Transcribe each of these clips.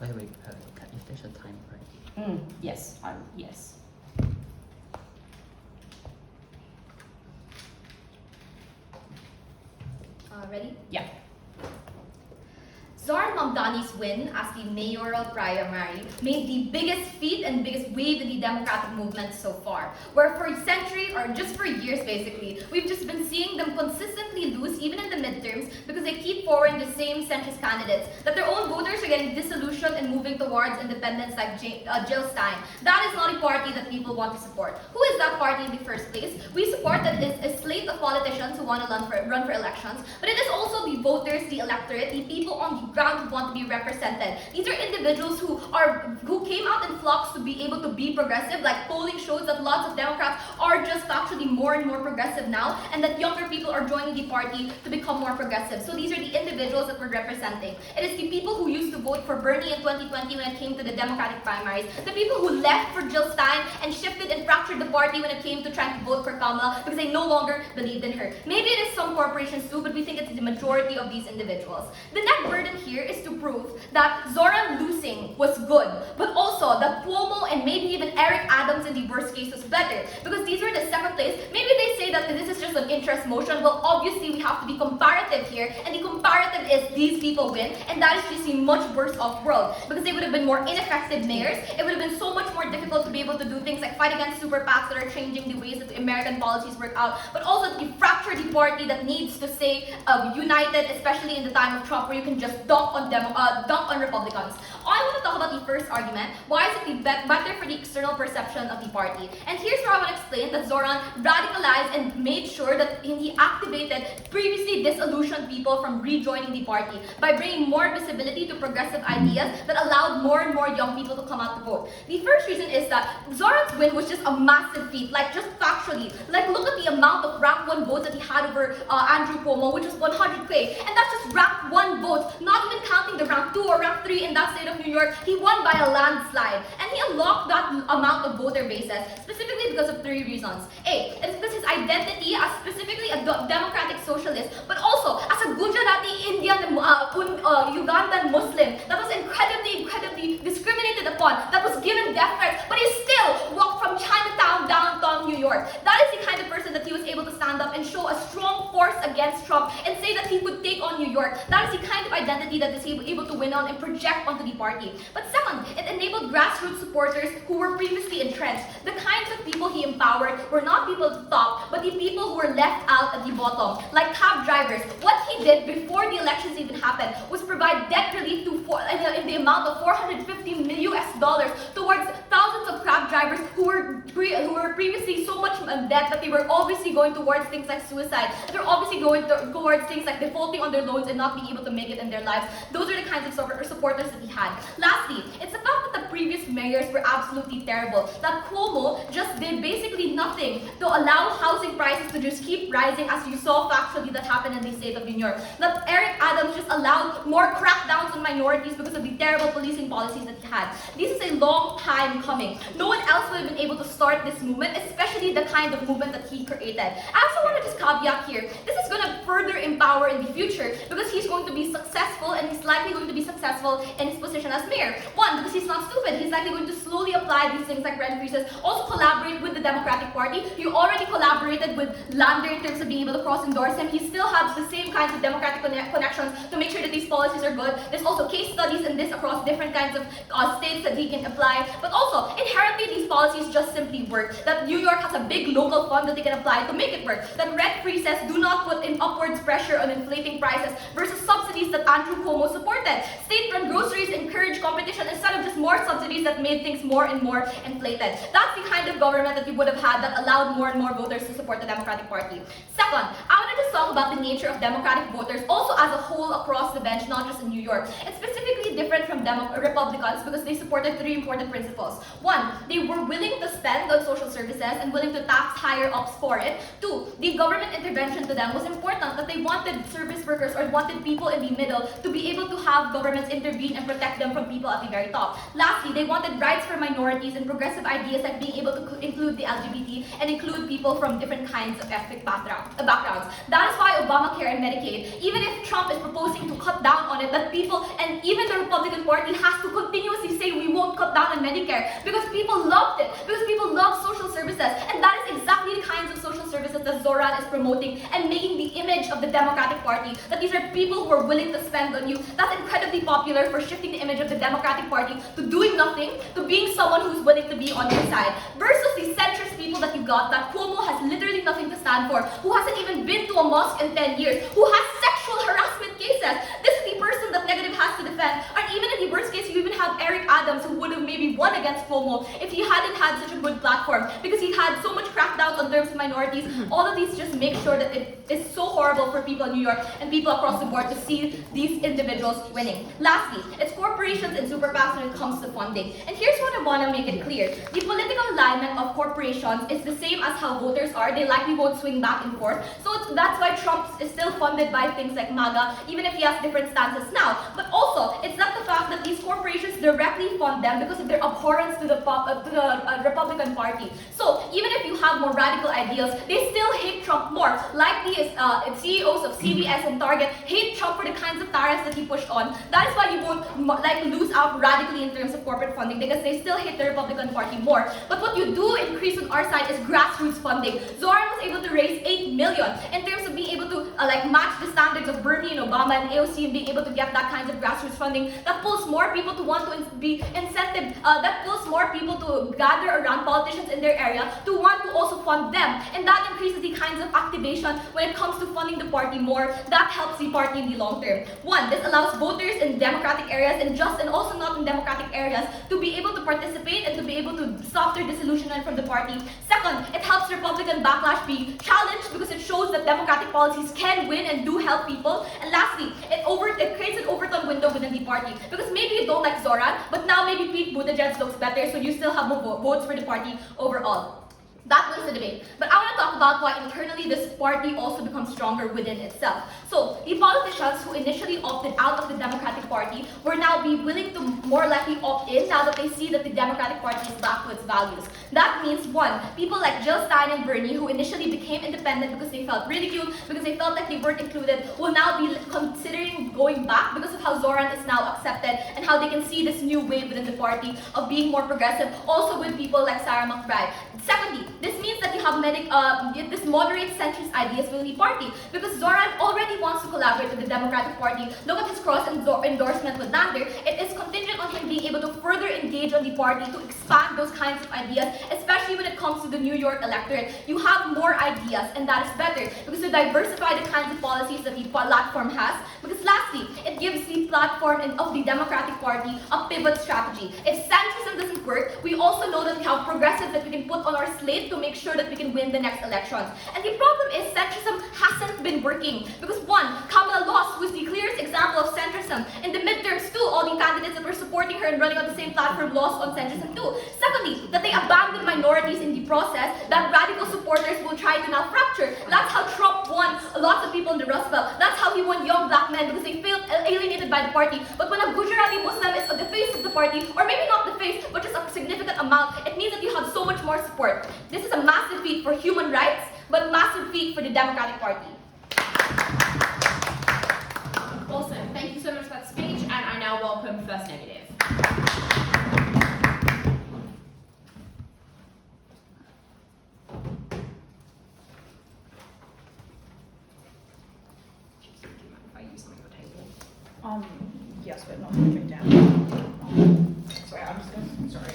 Wait, if there's a time, right? Yes, yes. Ready? Yeah. Zohran Mamdani's win as the mayoral primary made the biggest feat and biggest wave in the democratic movement so far, where for a century, or just for years basically, we've just been seeing them consistently lose even in the midterms because they keep forwarding the same centrist candidates, that their own voters are getting disillusioned and moving towards independence like Jill Stein. That is not a party that people want to support. Who is that party in the first place? We support that it is a slate of politicians who want to run for elections, but it is also the voters, the electorate, the people on the ground who want to be represented. These are individuals who came out in flocks to be able to be progressive. Like polling shows that lots of Democrats are just actually more and more progressive now, and that younger people are joining the party to become more progressive. So these are the individuals that we're representing. It is the people who used to vote for Bernie in 2020 when it came to the Democratic primaries, the people who left for Jill Stein and shifted and fractured the party when it came to trying to vote for Kamala because they no longer believed in her. Maybe it is some corporations too, but we think it's the majority of these individuals. The net burden here is to prove that Zohran losing was good, but also that Cuomo and maybe even Eric Adams in the worst case was better, because these were the second place. Maybe they say that this is just an interest motion. Well, obviously we have to be comparative here, and the comparative is these people win, and that is just a much worse off world, because they would have been more ineffective mayors. It would have been so much more difficult to be able to do things like fight against super PACs that are changing the ways that American policies work out, but also to fracture the party that needs to stay united, especially in the time of Trump, where you can just dunk on Republicans. I want to talk about the first argument. Why is it better for the external perception of the party? And here's where I want to explain that Zohran radicalized and made sure that he activated previously disillusioned people from rejoining the party by bringing more visibility to progressive ideas that allowed more and more young people to come out to vote. The first reason is that Zohran's win was just a massive feat, like just factually. Like look at the amount of rank 1 votes that he had over Andrew Cuomo, which was 100K, and that's just rank 1 votes, not even counting the rank 2 or rank 3 in that state of New York. He won by a landslide, and he unlocked that amount of voter bases specifically because of 3 reasons. A, it's because his identity as specifically a democratic socialist, but also as a Gujarati Indian Ugandan Muslim that was incredibly discriminated upon, that was given death threats, but he still walked from Chinatown downtown New York. That is the kind of person that he was able to stand up and show a strong force against Trump and say that he could take on New York. That is the kind of identity that is able to win on and project onto the party. But second, it enabled grassroots supporters who were previously entrenched. The kinds of people he empowered were not people at the top, but the people who were left out at the bottom, like cab drivers. What he did before the elections even happened was provide debt relief in the amount of $450 million towards thousands of cab drivers who were previously so much in debt that they were obviously going towards things like suicide. They're obviously going towards things like defaulting on their loans and not being able to make it in their lives. Those are the kinds of supporters that he had. Lastly, it's the fact that the previous mayors were absolutely terrible. That Cuomo just did basically nothing to allow housing prices to just keep rising, as you saw factually that happened in the state of New York. That Eric Adams just allowed more crackdowns on minorities because of the terrible policing policies that he had. This is a long time coming. No one else would have been able to start this movement, especially the kind of movement that he created. I also want to just caveat here, this is going to further empower in the future because he's going to be successful, and he's likely going to be successful in his position as mayor. One, because he's not stupid. He's likely going to slowly apply these things like rent increases, also collaborate with the Democratic Party. You already collaborated with Lander in terms of being able to cross-endorse him. He still has the same kinds of Democratic connections to make sure that these policies are good. There's also case studies in this across different kinds of states that he can apply. But also, inherently, these policies just simply work. That New York has a big local fund that they can apply to make it work. That rent freezes do not put in upwards pressure on inflating prices versus subsidies that Andrew Cuomo supported. State-run groceries encourage competition instead of just more subsidies that made things more and more inflated. That's the kind of government that you would have had that allowed more and more voters to support the Democratic Party. Second, I want to just talk about the nature of Democratic voters also as a whole across the bench, not just in New York. It's specifically different from Republicans because they supported 3 important principles. 1, they were willing to spend on social services and willing to tax higher ups for it. 2, the government intervention to them was important, that they wanted service workers or wanted people in the middle to be able to have governments intervene and protect them from people at the very top. Lastly, they wanted rights for minorities and progressive ideas like being able to include the LGBT and include people from different kinds of ethnic backgrounds. That is why Obamacare and Medicaid, even if Trump is proposing to cut down on it, that people, and even the Republican Party has to continuously say we won't cut down on Medicare because people loved it, because people love social services, and that is exactly the kinds of social services that Zohran is promoting and making the image of the Democratic Party, that these are people who are willing to spend on you. That's incredibly popular for shifting the image of the Democratic Party to doing nothing, to being someone who's willing to be on your side, versus the centrist people that you got, that Cuomo has literally nothing to stand for, who hasn't even been to a mosque in 10 years, who has sexual harassment cases. This is the person that Negative has to defend. And even in the worst case, you even have Eric Adams, who would have maybe won against Cuomo if he hadn't had such a good platform, because he had so much crackdowns on terms of minorities. All of these just make sure that it is so horrible for people in New York and people across the board to see these individuals winning. Lastly, it's corporations and super PACs when it comes to funding. And here's what I want to make it clear. The political alignment of corporations is the same as how voters are. They likely won't swing back and forth. So that's why Trump is still funded by things like MAGA, even if he has different stances now. But also, it's not the fact that these corporations directly fund them because of their abhorrence to the Republican Party. So even if you have more radical ideas, they still hate Trump more. Like the CEOs of CVS and Target hate Trump for the kinds of tariffs that he pushed on. That is why you won't lose out radically in terms of corporate funding, because they still hate the Republican Party more. But what you do increase on our side is grassroots funding. Zohran was able to raise $8 million in terms of being able to match the standards of Bernie and Obama and AOC, and being able to get that kinds of grassroots funding that pulls more people to want to be incented, that pulls more people to gather around politicians in their area to want to also fund them, and that increases the kinds of activation when it comes to funding the party more. That helps the party in the long term. One, this allows voters in Democratic areas and also not in Democratic areas to be able to participate and to be able to stop their disillusionment from the party. Second, it helps Republican backlash be challenged because it shows that Democratic policies can win and do help people. And lastly, it creates an overtone window within the party, because maybe you don't like Zohran, but now maybe Pete Buttigieg looks better, so you still have more votes for the party overall. That wins the debate. But I want to talk about why internally this party also becomes stronger within itself. So, the politicians who initially opted out of the Democratic Party will now be willing to more likely opt in now that they see that the Democratic Party is back to its values. That means, one, people like Jill Stein and Bernie, who initially became independent because they felt ridiculed, because they felt like they weren't included, will now be considering going back because of how Zohran is now accepted and how they can see this new wave within the party of being more progressive, also with people like Sarah McBride. Secondly, this means that you have this moderate centrist ideas within the party, because Zohran already wants to collaborate with the Democratic Party. Look at his cross-endorsement with Nander. It is contingent on him being able to further engage on the party to expand those kinds of ideas, especially when it comes to the New York electorate. You have more ideas, and that is better, because you diversify the kinds of policies that the platform has. Because lastly, it gives the platform of the Democratic Party a pivot strategy. If centrism doesn't work, we also know that we have progressives that we can put on our slate to make sure that we can win the next elections. And the problem is centrism hasn't been working, because one, Kamala lost, who is the clearest example of centrism. In the midterms too, all the candidates that were supporting her and running on the same platform lost on centrism too. Secondly, that they abandoned minorities in the process, that radical supporters will try to now fracture. That's how Trump won lots of people in the Rust Belt. That's how he won young black men, because they felt alienated by the party. But when a Gujarati Muslim is the face of the party, or maybe not the face, but just a significant amount, it means that you have so much more support. This is a massive feat for human rights, but massive feat for the Democratic Party. Awesome. Thank you so much for that speech, and I now welcome First Negative. Gypsy, do you mind if I use something on the table? Yes, but not straight down. Sorry, I'm just gonna, sorry.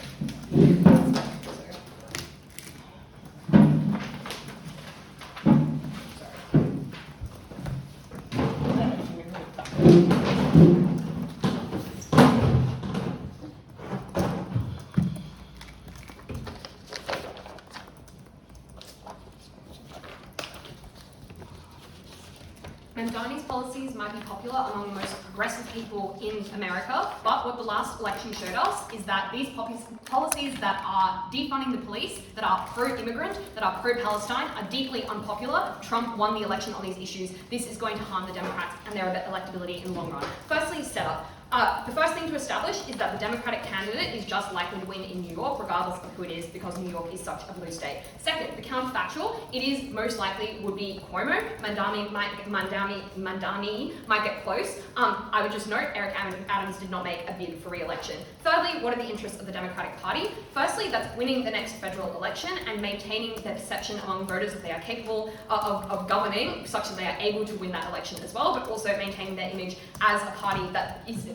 Mandani's policies might be popular among the most progressive people in America, but what the last election showed us is that these policies that are defunding the police, that are pro-immigrant, that are pro-Palestine, are deeply unpopular. Trump won the election on these issues. This is going to harm the Democrats and their electability in the long run. Firstly, setup. The first thing to establish is that the Democratic candidate is just likely to win in New York, regardless of who it is, because New York is such a blue state. Second, the counterfactual, it is most likely would be Cuomo. Mandani might get close. I would just note, Eric Adams did not make a bid for re-election. Thirdly, what are the interests of the Democratic Party? Firstly, that's winning the next federal election and maintaining their perception among voters that they are capable of governing, such that they are able to win that election as well, but also maintaining their image as a party that is,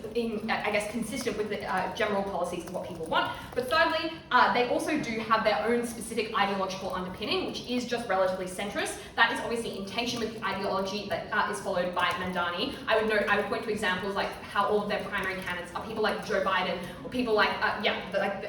consistent with the general policies of what people want. But thirdly, they also do have their own specific ideological underpinning, which is just relatively centrist. That is obviously in tension with the ideology that is followed by Mandani. I would point to examples like how all of their primary candidates are people like Joe Biden, or people like,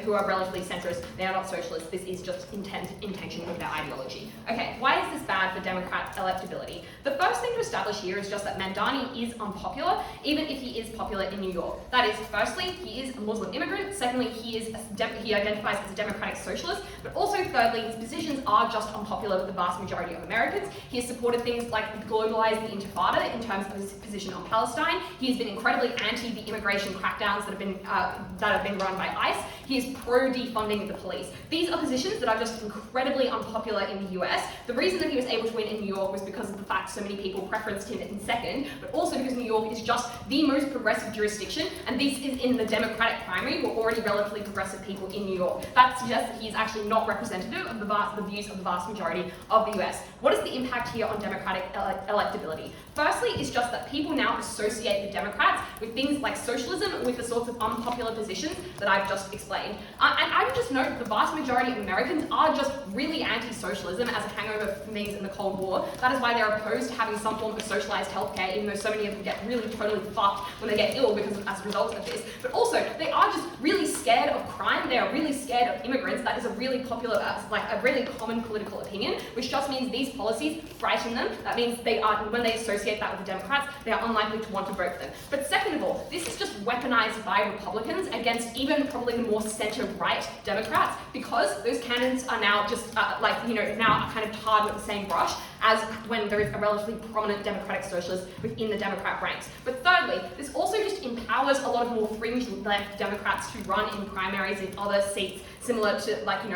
who are relatively centrist. They are not socialists. This is just in tension with their ideology. Okay, why is this bad for Democrat electability? The first thing to establish here is just that Mandani is unpopular, even if he is popular in New York. That is, firstly, he is a Muslim immigrant. Secondly, he identifies as a democratic socialist. But also, thirdly, his positions are just unpopular with the vast majority of Americans. He has supported things like globalize the Intifada in terms of his position on Palestine. He has been incredibly anti the immigration crackdowns that have been run by ICE. He is pro defunding the police. These are positions that are just incredibly unpopular in the US. The reason that he was able to win in New York was because of the fact so many people preferenced him in second, but also because New York is just the most progressive jurisdiction, and this is in the Democratic primary, who are already relatively progressive people in New York. That suggests that he is actually not representative of the views of the vast majority of the US. What is the impact here on Democratic electability? Firstly, it's just that people now associate the Democrats with things like socialism, with the sorts of unpopular positions that I've just explained. And I would just note that the vast majority of Americans are just really anti-socialism as a hangover from things in the Cold War. That is why they're opposed to having some form of socialized healthcare, even though so many of them get really totally fucked when they get ill as a result of this. But also, they are just really scared of crime. They are really scared of immigrants. That is a really popular, a really common political opinion, which just means these policies frighten them. That means when they associate that with the Democrats, they are unlikely to want to vote for them. But second of all, this is just weaponized by Republicans against even probably the more center-right Democrats, because those candidates are now just now kind of tarred with the same brush as when there is a relatively prominent democratic socialist within the Democrat ranks. But thirdly, this also just empowers a lot of more fringe left Democrats to run in primaries in other seats, similar to,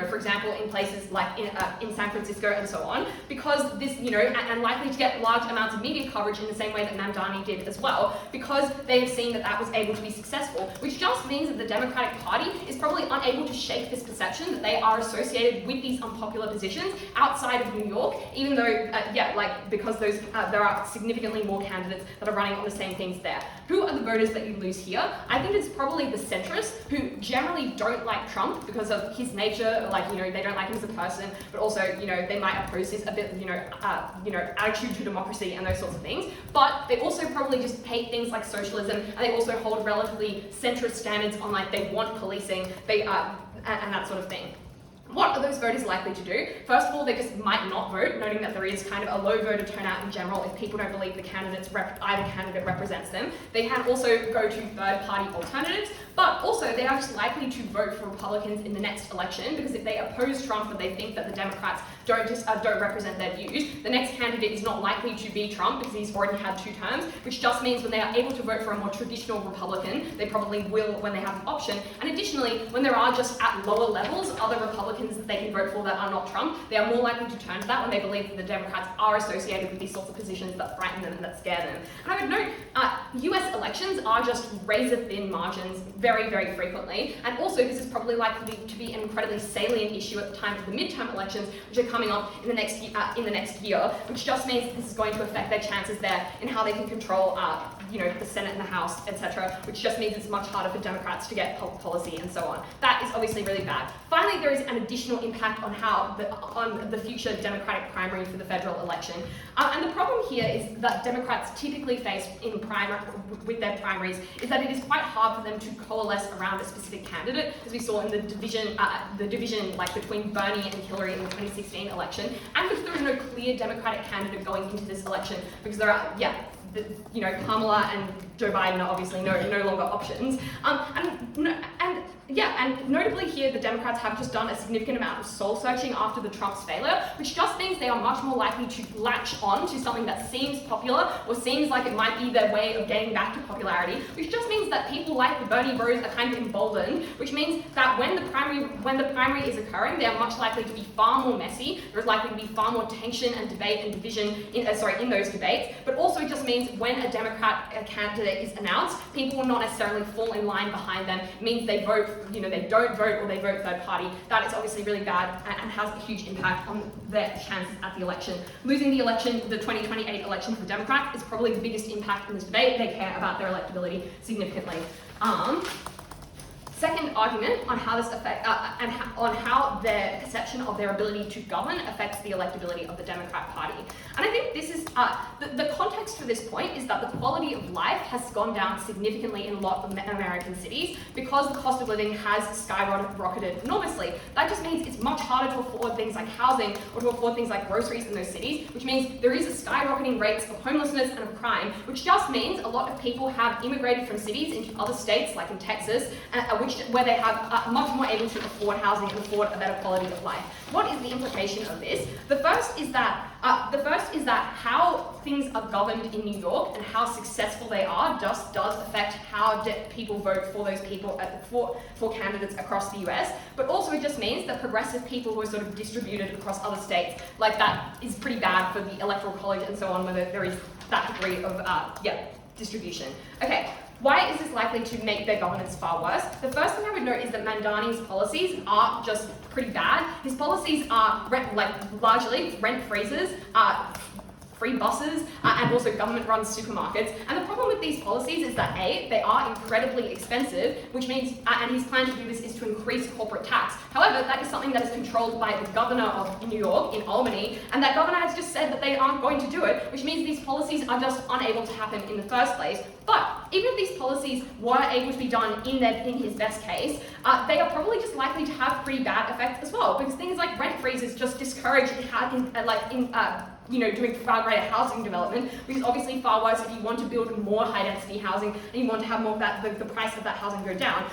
for example, in places like in San Francisco and so on, because this, and likely to get large amounts of media coverage in the same way that Mamdani did as well, because they have seen that was able to be successful, which just means that the Democratic Party is probably unable to shake this perception that they are associated with these unpopular positions outside of New York, even though, because there are significantly more candidates that are running on the same things there. Who are the voters that you lose here? I think it's probably the centrists, who generally don't like Trump because of his nature, they don't like him as a person, but also, they might oppose his attitude to democracy and those sorts of things. But they also probably just hate things like socialism, and they also hold relatively centrist standards on they want policing, and that sort of thing. What are those voters likely to do? First of all, they just might not vote, noting that there is kind of a low voter turnout in general if people don't believe either candidate represents them. They can also go to third-party alternatives, but also they are just likely to vote for Republicans in the next election, because if they oppose Trump but they think that the Democrats don't represent their views, the next candidate is not likely to be Trump because he's already had 2 terms, which just means when they are able to vote for a more traditional Republican, they probably will when they have the option. And additionally, when there are just at lower levels other Republicans that they can vote for that are not Trump, they are more likely to turn to that when they believe that the Democrats are associated with these sorts of positions that frighten them and that scare them. And I would note, US elections are just razor-thin margins very, very frequently, and also this is probably likely to be an incredibly salient issue at the time of the midterm elections, which are coming up in the next year, which just means this is going to affect their chances there in how they can control the Senate and the House, etc., which just means it's much harder for Democrats to get policy and so on. That is obviously really bad. Finally, there is an additional impact on the future Democratic primary for the federal election. And the problem here is that Democrats typically face with their primaries is that it is quite hard for them to coalesce around a specific candidate, as we saw in the division between Bernie and Hillary in the 2016 election, and because there is no clear Democratic candidate going into this election, because there are, Kamala and Joe Biden are obviously no longer options. And notably here, the Democrats have just done a significant amount of soul searching after the Trump's failure, which just means they are much more likely to latch on to something that seems popular or seems like it might be their way of getting back to popularity, which just means that people like the Bernie bros are kind of emboldened, which means that when the primary is occurring, they are much likely to be far more messy. There's likely to be far more tension and debate and division in those debates. But also it just means when a Democrat candidate is announced, people will not necessarily fall in line behind them. It means they vote, they don't vote or they vote third party. That is obviously really bad and has a huge impact on their chances at the election. Losing the election, the 2028 election for Democrats, is probably the biggest impact in this debate. They care about their electability significantly. Second argument on how this affects on how their perception of their ability to govern affects the electability of the Democrat Party. And I think this is the context for this point is that the quality of life has gone down significantly in a lot of American cities because the cost of living has skyrocketed enormously. That just means it's much harder to afford things like housing or to afford things like groceries in those cities, which means there is a skyrocketing rates of homelessness and of crime, which just means a lot of people have immigrated from cities into other states like in Texas, where they have much more able to afford housing and afford a better quality of life. What is the implication of this? The first is that how things are governed in New York and how successful they are just does affect how people vote for those people for candidates across the US. But also it just means that progressive people who are sort of distributed across other states, like that is pretty bad for the electoral college and so on, whether there is that degree of distribution. Okay. Why is this likely to make their governance far worse? The first thing I would note is that Mandani's policies are just pretty bad. His policies are largely rent freezes, free buses, and also government-run supermarkets. And the problem with these policies is that A, they are incredibly expensive, which means, and his plan to do this is to increase corporate tax. However, that is something that is controlled by the governor of New York, in Albany, and that governor has just said that they aren't going to do it, which means these policies are just unable to happen in the first place. But even if these policies were able to be done in his best case, they are probably just likely to have pretty bad effects as well, because things like rent freezes just discourage doing far greater housing development, which is obviously far worse if you want to build more high-density housing and you want to have more of that, the price of that housing go down.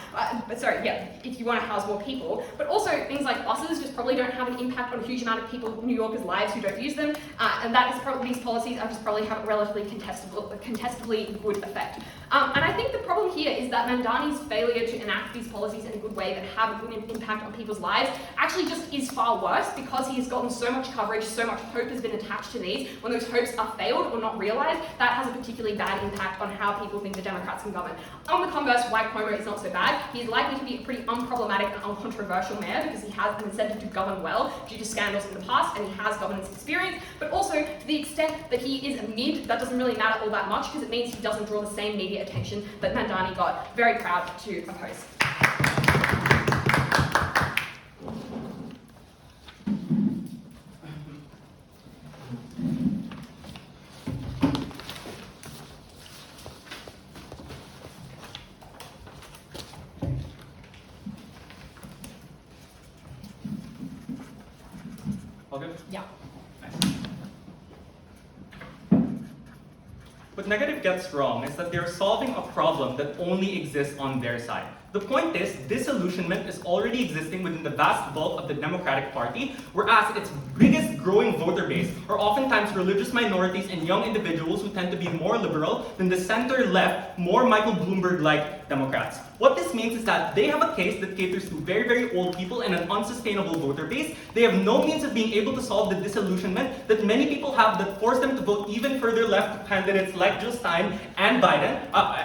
If you want to house more people. But also things like buses just probably don't have an impact on a huge amount of people in New Yorkers' lives who don't use them, and that is probably, these policies are just probably have a relatively contestably good effect. And I think the problem here is that Mandani's failure to enact these policies in a good way that have a good impact on people's lives actually just is far worse because he has gotten so much coverage, so much hope has been attached to these. When those hopes are failed or not realized, that has a particularly bad impact on how people think the Democrats can govern. On the converse, why Cuomo is not so bad, he is likely to be a pretty unproblematic and uncontroversial mayor because he has an incentive to govern well due to scandals in the past and he has governance experience, but also to the extent that he is a mid, that doesn't really matter all that much because it means he doesn't draw the same media attention that Mandani got. Very proud to oppose. All good? Yeah. Nice. What Negative gets wrong is that they're solving a problem that only exists on their side. The point is, disillusionment is already existing within the vast bulk of the Democratic Party, whereas its biggest growing voter base are oftentimes religious minorities and young individuals who tend to be more liberal than the center-left, more Michael Bloomberg-like Democrats. What this means is that they have a case that caters to very, very old people and an unsustainable voter base. They have no means of being able to solve the disillusionment that many people have that force them to vote even further left to candidates like Jill Stein and Biden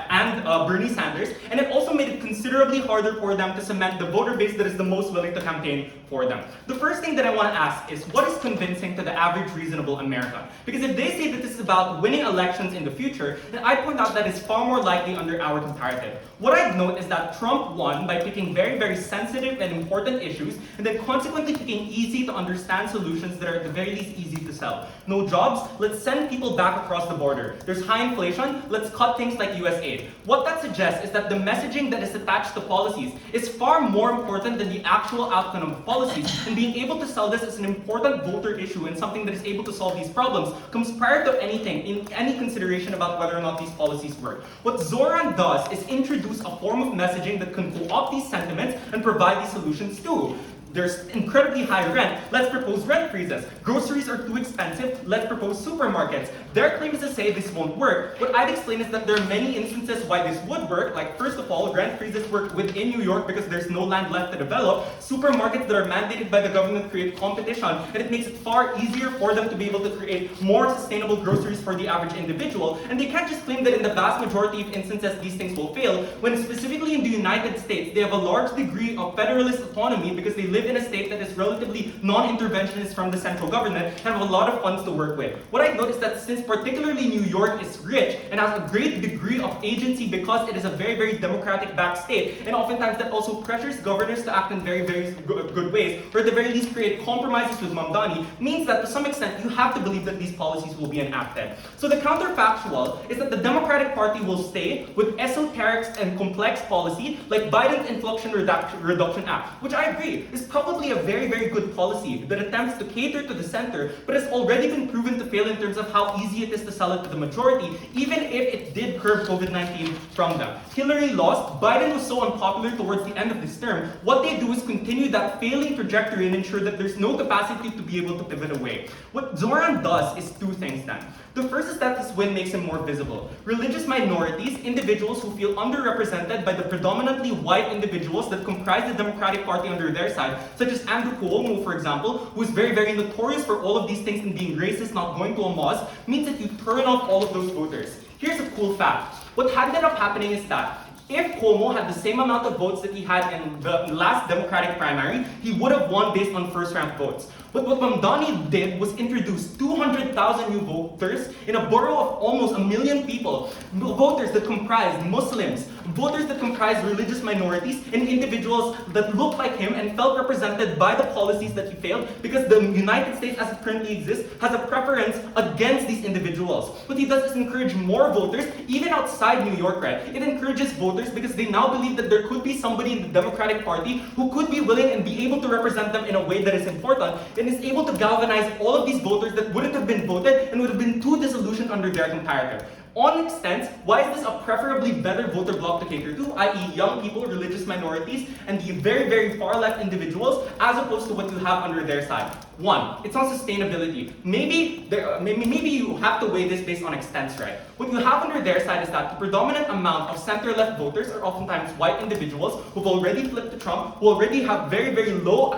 and Bernie Sanders, and it also made it considerably harder for them to cement the voter base that is the most willing to campaign for them. The first thing that I want to ask is, what is convincing to the average reasonable American? Because if they say that this is about winning elections in the future, then I point out that it's far more likely under our comparative. What I'd note is that Trump won by picking very, very sensitive and important issues, and then consequently picking easy to understand solutions that are at the very least easy to sell. No jobs? Let's send people back across the border. There's high inflation? Let's cut things like US aid. What that suggests is that the messaging that is attached to policies is far more important than the actual outcome of policies, and being able to sell this as an important voter singular issue and something that is able to solve these problems comes prior to anything, in any consideration about whether or not these policies work. What Zohran does is introduce a form of messaging that can co-opt these sentiments and provide these solutions too. There's incredibly high rent. Let's propose rent freezes. Groceries are too expensive. Let's propose supermarkets. Their claim is to say this won't work. What I'd explain is that there are many instances why this would work. Like, first of all, rent freezes work within New York because there's no land left to develop. Supermarkets that are mandated by the government create competition, and it makes it far easier for them to be able to create more sustainable groceries for the average individual. And they can't just claim that in the vast majority of instances these things will fail, when specifically in the United States, they have a large degree of federalist autonomy because they live in a state that is relatively non-interventionist from the central government and have a lot of funds to work with. What I noticed that since particularly New York is rich and has a great degree of agency because it is a very, very democratic backed state, and oftentimes that also pressures governors to act in very, very good ways, or at the very least create compromises with Mamdani, means that to some extent you have to believe that these policies will be enacted. So the counterfactual is that the Democratic Party will stay with esoteric and complex policy like Biden's Inflation Reduction Act, which I agree is probably a very, very good policy that attempts to cater to the center, but has already been proven to fail in terms of how easy it is to sell it to the majority, even if it did curb COVID-19 from them. Hillary lost, Biden was so unpopular towards the end of this term, what they do is continue that failing trajectory and ensure that there's no capacity to be able to pivot away. What Zohran does is two things then. The first is that this win makes him more visible. Religious minorities, individuals who feel underrepresented by the predominantly white individuals that comprise the Democratic Party under their side, such as Andrew Cuomo, for example, who is very, very notorious for all of these things and being racist, not going to a mosque, means that you turn off all of those voters. Here's a cool fact. What ended up happening is that if Cuomo had the same amount of votes that he had in the last Democratic primary, he would have won based on first-round votes. But what Mandani did was introduce 200,000 new voters in a borough of almost 1 million people. Voters that comprise Muslims, voters that comprise religious minorities, and individuals that look like him and felt represented by the policies that he failed, because the United States as it currently exists has a preference against these individuals. What he does is encourage more voters, even outside New York, right? It encourages voters because they now believe that there could be somebody in the Democratic Party who could be willing and be able to represent them in a way that is important, and is able to galvanize all of these voters that wouldn't have been voted and would have been too disillusioned under their comparator. On extent, why is this a preferably better voter bloc to cater to, i.e. young people, religious minorities, and the very, very far left individuals, as opposed to what you have under their side? One, it's on sustainability. Maybe you have to weigh this based on extents, right? What you have under their side is that the predominant amount of center-left voters are oftentimes white individuals who've already flipped to Trump, who already have very, very low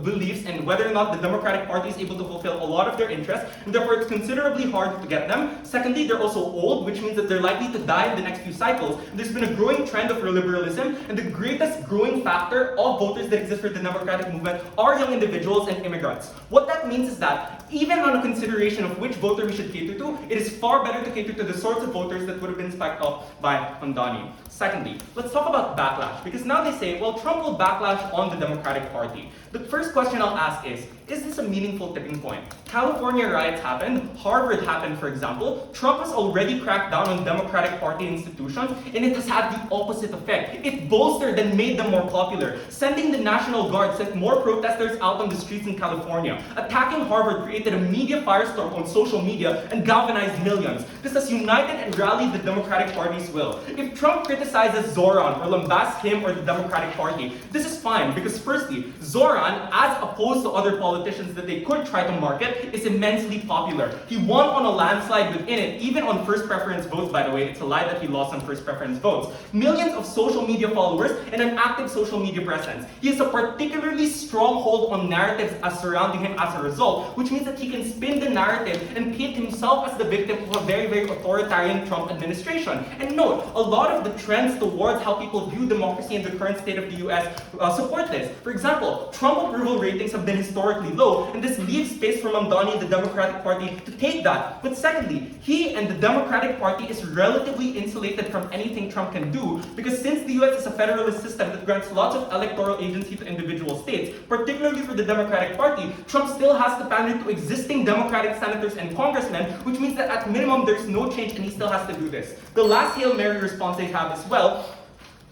beliefs in whether or not the Democratic Party is able to fulfill a lot of their interests, and therefore it's considerably hard to get them. Secondly, they're also old, which means that they're likely to die in the next few cycles. And there's been a growing trend of liberalism, and the greatest growing factor of voters that exist for the Democratic movement are young individuals and immigrants. What that means is that even on a consideration of which voter we should cater to, it is far better to cater to the sorts of voters that would have been spiked off by Mandani. Secondly, let's talk about backlash, because now they say, well, Trump will backlash on the Democratic Party. The first question I'll ask is this a meaningful tipping point? California riots happened, Harvard happened, for example. Trump has already cracked down on Democratic Party institutions, and it has had the opposite effect. It bolstered and made them more popular. Sending the National Guard sent more protesters out on the streets in California. Attacking Harvard created a media firestorm on social media and galvanized millions. This has united and rallied the Democratic Party's will. If Trump criticizes Zohran or lambasts him or the Democratic Party, this is fine, because firstly, Zohran, as opposed to other politicians that they could try to market, is immensely popular. He won on a landslide within it, even on first preference votes, by the way. It's a lie that he lost on first preference votes. Millions of social media followers and an active social media presence. He has a particularly strong hold on narratives as surrounding him as a result, which means that he can spin the narrative and paint himself as the victim of a very, very authoritarian Trump administration. And note, a lot of the trends towards how people view democracy in the current state of the US support this. For example, Trump approval ratings have been historically low, and this leaves space for Mandani and the Democratic Party to take that. But secondly, he and the Democratic Party is relatively insulated from anything Trump can do, because since the US is a federalist system that grants lots of electoral agency to individual states, particularly for the Democratic Party, Trump still has to pander to existing Democratic senators and congressmen, which means that at minimum there's no change and he still has to do this. The last Hail Mary response they have as well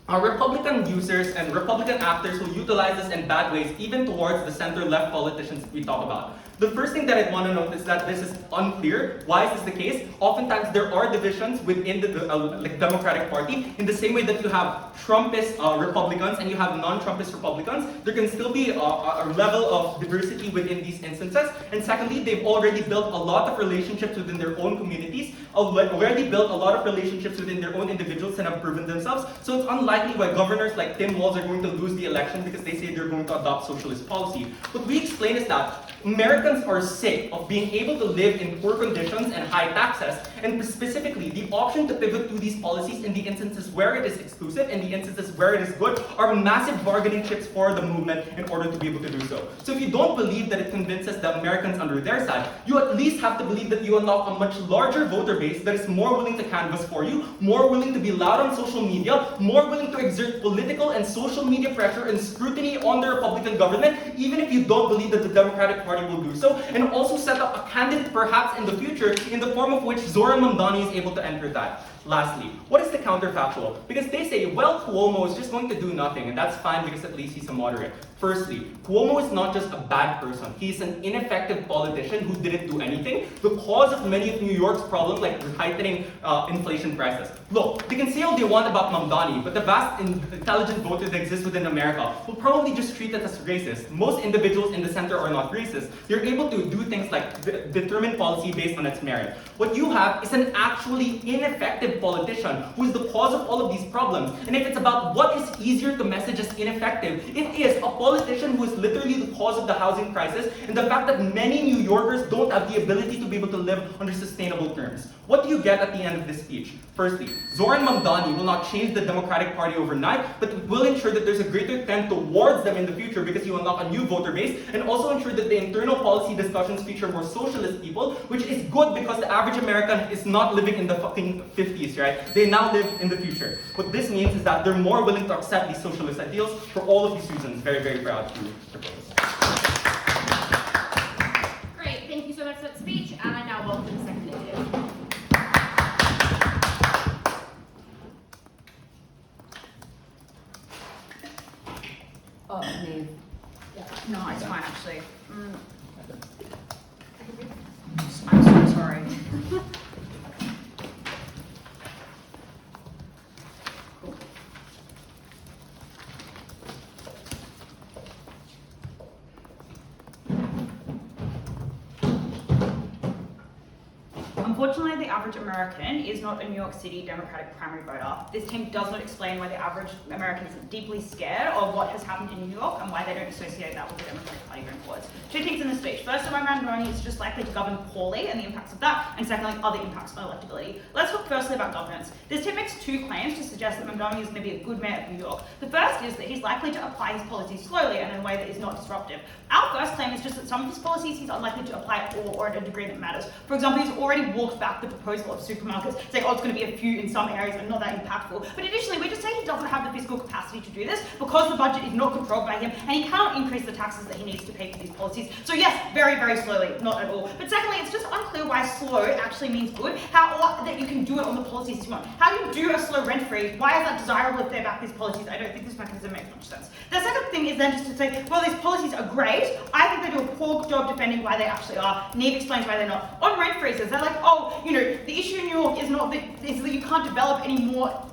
are Republican users and Republican actors who utilize this in bad ways, even towards the center-left politicians that we talk about. The first thing that I'd want to note is that this is unclear. Why is this the case? Oftentimes there are divisions within the Democratic Party. In the same way that you have Trumpist Republicans and you have non-Trumpist Republicans, there can still be a level of diversity within these instances. And secondly, they've already built a lot of relationships within their own communities, already built a lot of relationships within their own individuals and have proven themselves. So it's unlikely why governors like Tim Walz are going to lose the election because they say they're going to adopt socialist policy. What we explain is that Americans are sick of being able to live in poor conditions and high taxes, and specifically the option to pivot to these policies in the instances where it is exclusive and the instances where it is good are massive bargaining chips for the movement in order to be able to do so. So if you don't believe that it convinces the Americans under their side, you at least have to believe that you unlock a much larger voter base that is more willing to canvass for you, more willing to be loud on social media, more willing to exert political and social media pressure and scrutiny on the Republican government, even if you don't believe that the Democratic Party will do so, and also set up a candidate perhaps in the future in the form of which Zohran Mamdani is able to enter that. Lastly, what is the counterfactual? Because they say, well, Cuomo is just going to do nothing, and that's fine because at least he's a moderate. Firstly, Cuomo is not just a bad person. He's an ineffective politician who didn't do anything. The cause of many of New York's problems, like heightening inflation prices. Look, they can say all they want about Mandani, but the vast intelligent voter that exists within America will probably just treat it as racist. Most individuals in the center are not racist. They're able to do things like determine policy based on its merit. What you have is an actually ineffective politician who is the cause of all of these problems. And if it's about what is easier to message as ineffective, it is a politician who is literally the cause of the housing crisis and the fact that many New Yorkers don't have the ability to be able to live under sustainable terms. What do you get at the end of this speech? Firstly, Zohran Mamdani will not change the Democratic Party overnight, but it will ensure that there's a greater trend towards them in the future because you unlock a new voter base, and also ensure that the internal policy discussions feature more socialist people, which is good because the average American is not living in the fucking 50s, right? They now live in the future. What this means is that they're more willing to accept these socialist ideals for all of these reasons. Very, very proud to propose. Great, thank you so much for that speech, and I now welcome the second individual. Oh, Niamh. No, it's fine actually. I'm so sorry. Unfortunately, the average American is not a New York City Democratic primary voter. This team does not explain why the average American is deeply scared of what has happened in New York and why they don't associate that with the Democratic Party going forwards. Two things in the speech. First, Imran Ilmam is just likely to govern poorly and the impacts of that, and secondly, other impacts on electability. Let's talk firstly about governance. This team makes two claims to suggest that Mandani is going to be a good mayor of New York. The first is that he's likely to apply his policies slowly and in a way that is not disruptive. Our first claim is just that some of his policies he's unlikely to apply at all or at a degree that matters. For example, he's already walked back the proposal of supermarkets, saying, oh, it's going to be a few in some areas and not that impactful. But additionally, we're just saying he doesn't have the fiscal capacity to do this because the budget is not controlled by him and he cannot increase the taxes that he needs to pay for these policies. So yes, very, very slowly, not at all. But secondly, it's just unclear why slow actually means good, or that you can do it on the policies you want. How do you do a slow rent freeze? Why is that desirable if they back these policies? I don't think this mechanism makes much sense. The second thing is then just to say, well, these policies are great. I think they do a poor job defending why they actually are. Niamh explains why they're not. On rent freezes, they're like, oh, you know, the issue in New York is not that, is that you can't develop any more,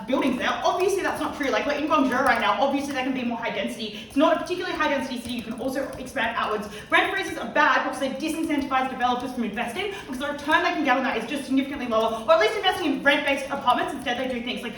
buildings there. Obviously, that's not true. Like we're in Guangzhou right now. Obviously, there can be more high density. It's not a particularly high density city. You can also expand outwards. Rent freezes are bad because they disincentivize developers from investing because the return they can get on that is just significantly lower. Or at least investing in rent-based apartments. Instead, they do things like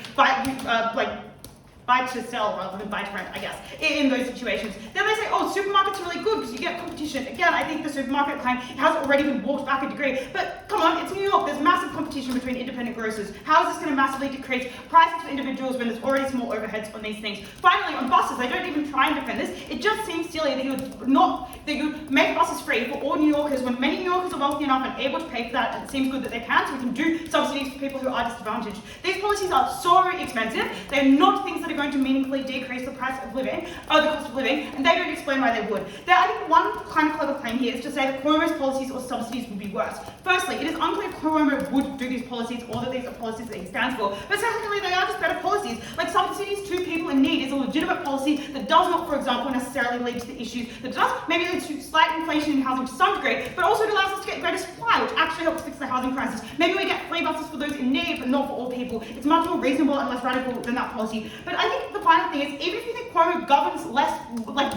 buy to sell rather than buy to rent, I guess, in those situations. Then they say, oh, supermarkets are really good because you get competition. Again, I think the supermarket claim has already been walked back a degree. But come on, it's New York. There's massive competition between independent grocers. How is this going to massively decrease prices for individuals when there's already small overheads on these things? Finally, on buses, they don't even try and defend this. It just seems silly that you would make buses free for all New Yorkers when many New Yorkers are wealthy enough and able to pay for that, and it seems good that they can, so we can do subsidies for people who are disadvantaged. These policies are so expensive. They're not things that are going to meaningfully decrease the price of living, or the cost of living, and they don't explain why they would. I think one kind of clever claim here is to say that Cuomo's policies or subsidies would be worse. Firstly, it is unclear if Cuomo would do these policies or that these are policies that he stands for. But secondly, they are just better policies. Like subsidies to people in need is a legitimate policy that does not, for example, necessarily lead to the issues that it does. Maybe leads to slight inflation in housing to some degree, but also it allows us to get greater supply, which actually helps fix the housing crisis. Maybe we get free buses for those in need, but not for all people. It's much more reasonable and less radical than that policy. But I think the final thing is, even if you think Cuomo governs less,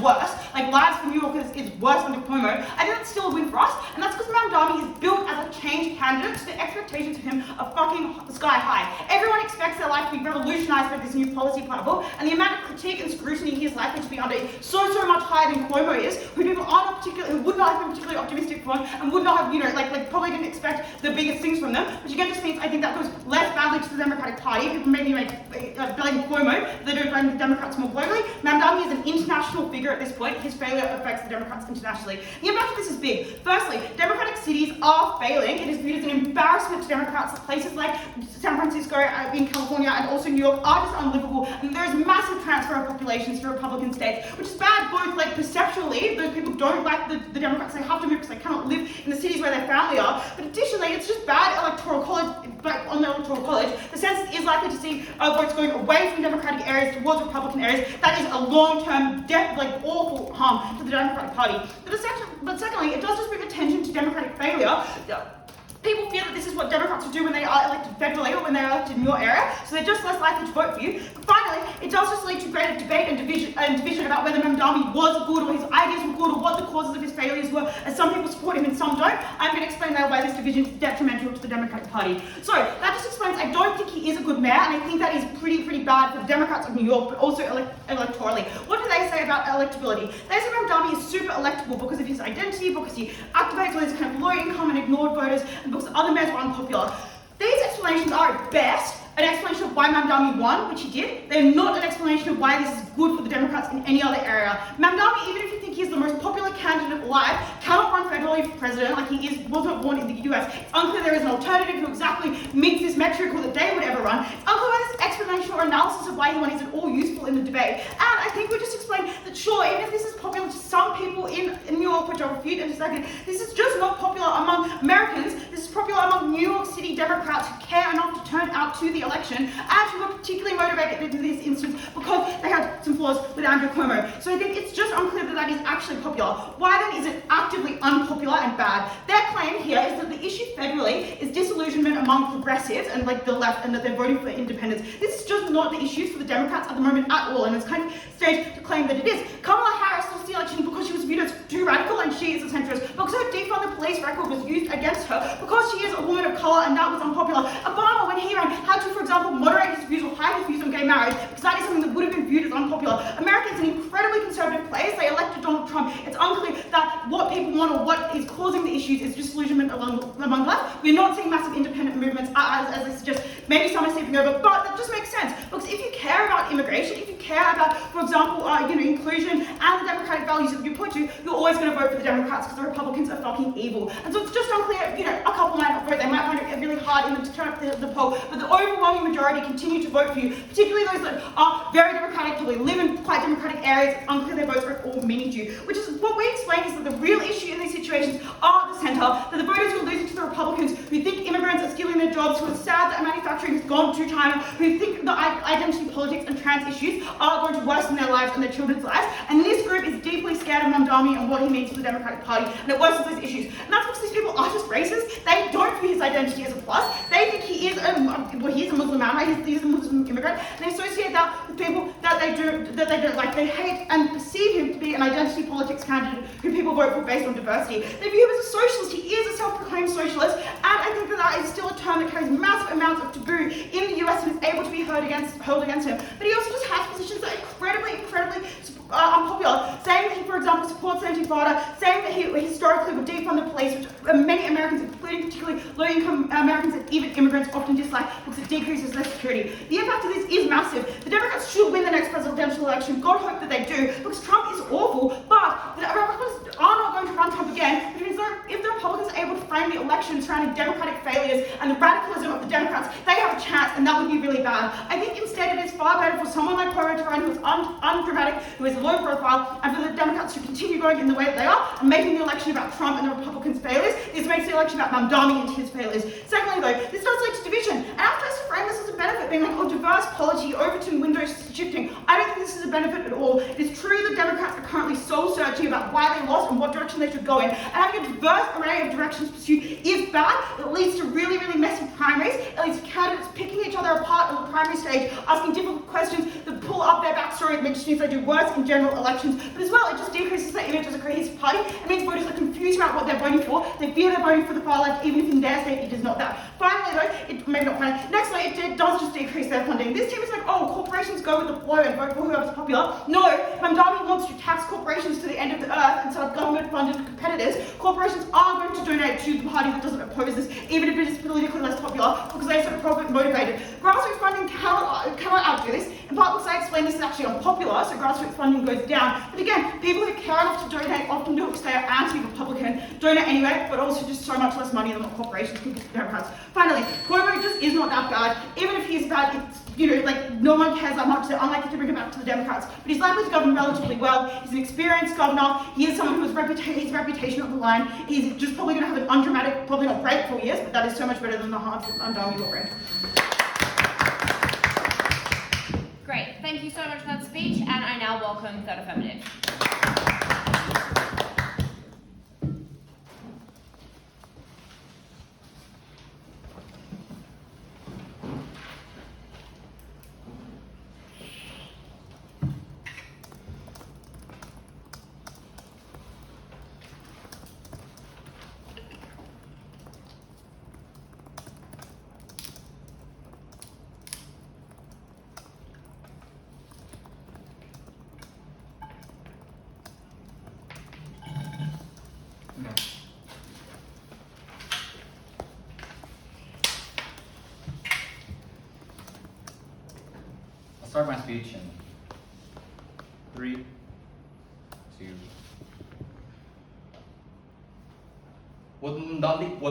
worse, like lives for New Yorkers is worse under Cuomo, I think that's still a win for us, and that's because Mamdani is built as a change candidate, so the expectations of him are fucking sky high. Everyone expects their life to be revolutionized by this new policy platform, and the amount of critique and scrutiny he is likely to be under is so much higher than Cuomo is, who would not have been particularly optimistic for, and would not have, probably didn't expect the biggest things from them, which again just means I think that goes less badly to the Democratic Party. People maybe blame Cuomo, they don't blame the Democrats more globally. Mamdani is an international figure at this point. His failure affects the Democrats internationally. The impact of this is big. Firstly, Democratic cities are failing. It is viewed as an embarrassment to Democrats. Places like San Francisco in California and also New York are just unlivable, and there is massive transfer of populations to Republican states, which is bad both perceptually, those people don't like the Democrats, they have to move because they cannot live in the cities where their family are, but additionally, it's just bad electoral college, on the electoral college. The census is likely to see votes going away from Democratic areas towards Republican areas. That is a long-term, awful harm to the Democratic Party. But secondly, it does just bring attention to Democratic failure. People feel that this is what Democrats will do when they are elected federally or when they are elected in your area, so they're just less likely to vote for you. But finally, it does just lead to greater debate and division about whether Mamdani was good or his ideas were good or what the causes of his failures were, as some people support him and some don't. I'm going to explain now why this division is detrimental to the Democratic Party. So, that just explains I don't think he is a good mayor, and I think that is pretty bad for the Democrats of New York, but also electorally. What do they say about electability? They say Mamdani is super electable because of his identity, because he activates all this kind of low income and ignored voters, and because other mayors were unpopular. These explanations are at best an explanation of why Mamdani won, which he did. They're not an explanation of why this is good for the Democrats in any other area. Mamdani, even if you think he's the most popular candidate alive, cannot run federally for president like he was not born in the US. It's unclear there is an alternative who exactly meets this metric or that they would ever run. It's unclear why this explanation or analysis of why he won is at all useful in the debate. And I think we just explained that sure, even if this is popular to some people in New York, which I'll refute in a second, this is just not popular among Americans. This is popular among New York City Democrats who care enough to turn out to the election, and who were particularly motivated in this instance because they had some flaws with Andrew Cuomo. So I think it's just unclear that that is actually popular. Why then is it actively unpopular and bad? Their claim here is that the issue federally is disillusionment among progressives and the left, and that they're voting for independence. This is just not the issues for the Democrats at the moment at all, and it's kind of staged to claim that it is. Kamala Harris lost the election because she was viewed as too radical and she is a centrist, because her defund the police record was used against her, because she is a woman of colour and that was unpopular. Obama, when he ran, had to, for example, moderate his views or hide his views on gay marriage, because that is something that would have been viewed as unpopular. America is an incredibly conservative place. They elected Donald Trump. It's unclear that what people want or what is causing the issues is disillusionment among the left. We're not seeing massive independent movements, as I suggest. Maybe some are stepping over, but that just makes sense, because if you care about immigration, if you care about, for example, inclusion and the democratic values that you point to, you're always going to vote for the Democrats because the Republicans are fucking evil. And so it's just unclear. A couple might not vote. They might find it really hard in to turn up the poll, but the overwhelming majority continue to vote for you, particularly those that are very democratic, probably live in quite democratic areas. It's unclear their votes are all meaning to you, which is what we explain is that the real issue in these situations are the centre, that the voters who are losing to the Republicans, who think immigrants are stealing their jobs, who are sad that manufacturing has gone to China, who think the identity politics and trans issues are going to worsen their lives and their children's lives, and this group is deeply scared of Mandani and what he means for the Democratic Party, and it worsens those issues. And that's because these people are just racist. They don't view his identity as a plus. They think he is he's a Muslim man, right? He's a Muslim immigrant, and they associate that with people that they don't like. They hate and perceive him to be an identity politics candidate who people vote for based on diversity. They view him as a socialist. He is a self-proclaimed socialist, and I think that is still a term that carries massive amounts of taboo in the US and is able to be held against him. But he also just has positions that are incredibly unpopular, saying that he, for example, supports anti-Intifada, saying that he historically would defund the police, which many Americans, including particularly low-income Americans and even immigrants, often dislike because it decreases their security. The impact of this is massive. The Democrats should win the next presidential election. God hope that they do, because Trump is awful, but the Republicans are not going to run Trump again, which means that if the Republicans are able to frame frame the election surrounding Democratic failures and the radicalism of the Democrats, they have a chance, and that would be really bad. I think instead it is far better for someone like Poirier to run, who is undramatic, who is low profile, and for the Democrats to continue going in the way that they are, and making the election about Trump and the Republicans' failures. This makes the election about Mandani and his failures. Secondly, though, this does lead to division. And after us to frame this as a benefit, being like, oh, diverse polity, Overton window shifting, I don't think this is a benefit at all. It is true that Democrats are currently soul-searching about why they lost and what direction they should go in, and having a diverse array of directions pursued is bad. It leads to really, really messy primaries. It leads to candidates picking each other apart on the primary stage, asking difficult questions that pull up their backstory, which just means they do worse in general elections. But as well, it just decreases their image as a cohesive party. It means voters are confused about what they're voting for. They fear they're voting for the far left, even if in their state it is not that. Finally, though, maybe not finally, nextly, it does just decrease their funding. This team is like, oh, corporations go with the flow and vote for whoever's popular. No, Mandani wants to tax corporations to the end of the earth and set up government-funded competitors. Corporations are going to donate to the party that doesn't oppose this, even if it is politically less popular, because they're so profit-motivated. Grassroots funding cannot outdo this. In part, because I explained this is actually unpopular, so grassroots funding goes down. But again, people who care enough to donate often do it because they are anti-Republican, donate anyway, but also just so much less money than what corporations give to Democrats. Finally, Cuomo just is not that bad. Even if he's bad, it's, no one cares that much. They're unlikely to bring him back to the Democrats. But he's likely to govern relatively well. He's an experienced governor. He is someone who has his reputation on the line. He's just probably going to have an undramatic, probably not great 4 years, but that is so much better than the hard Mandani will bring. Great, thank you so much for that speech, and I now welcome third affirmative. I'll start my speech in 3, 2. What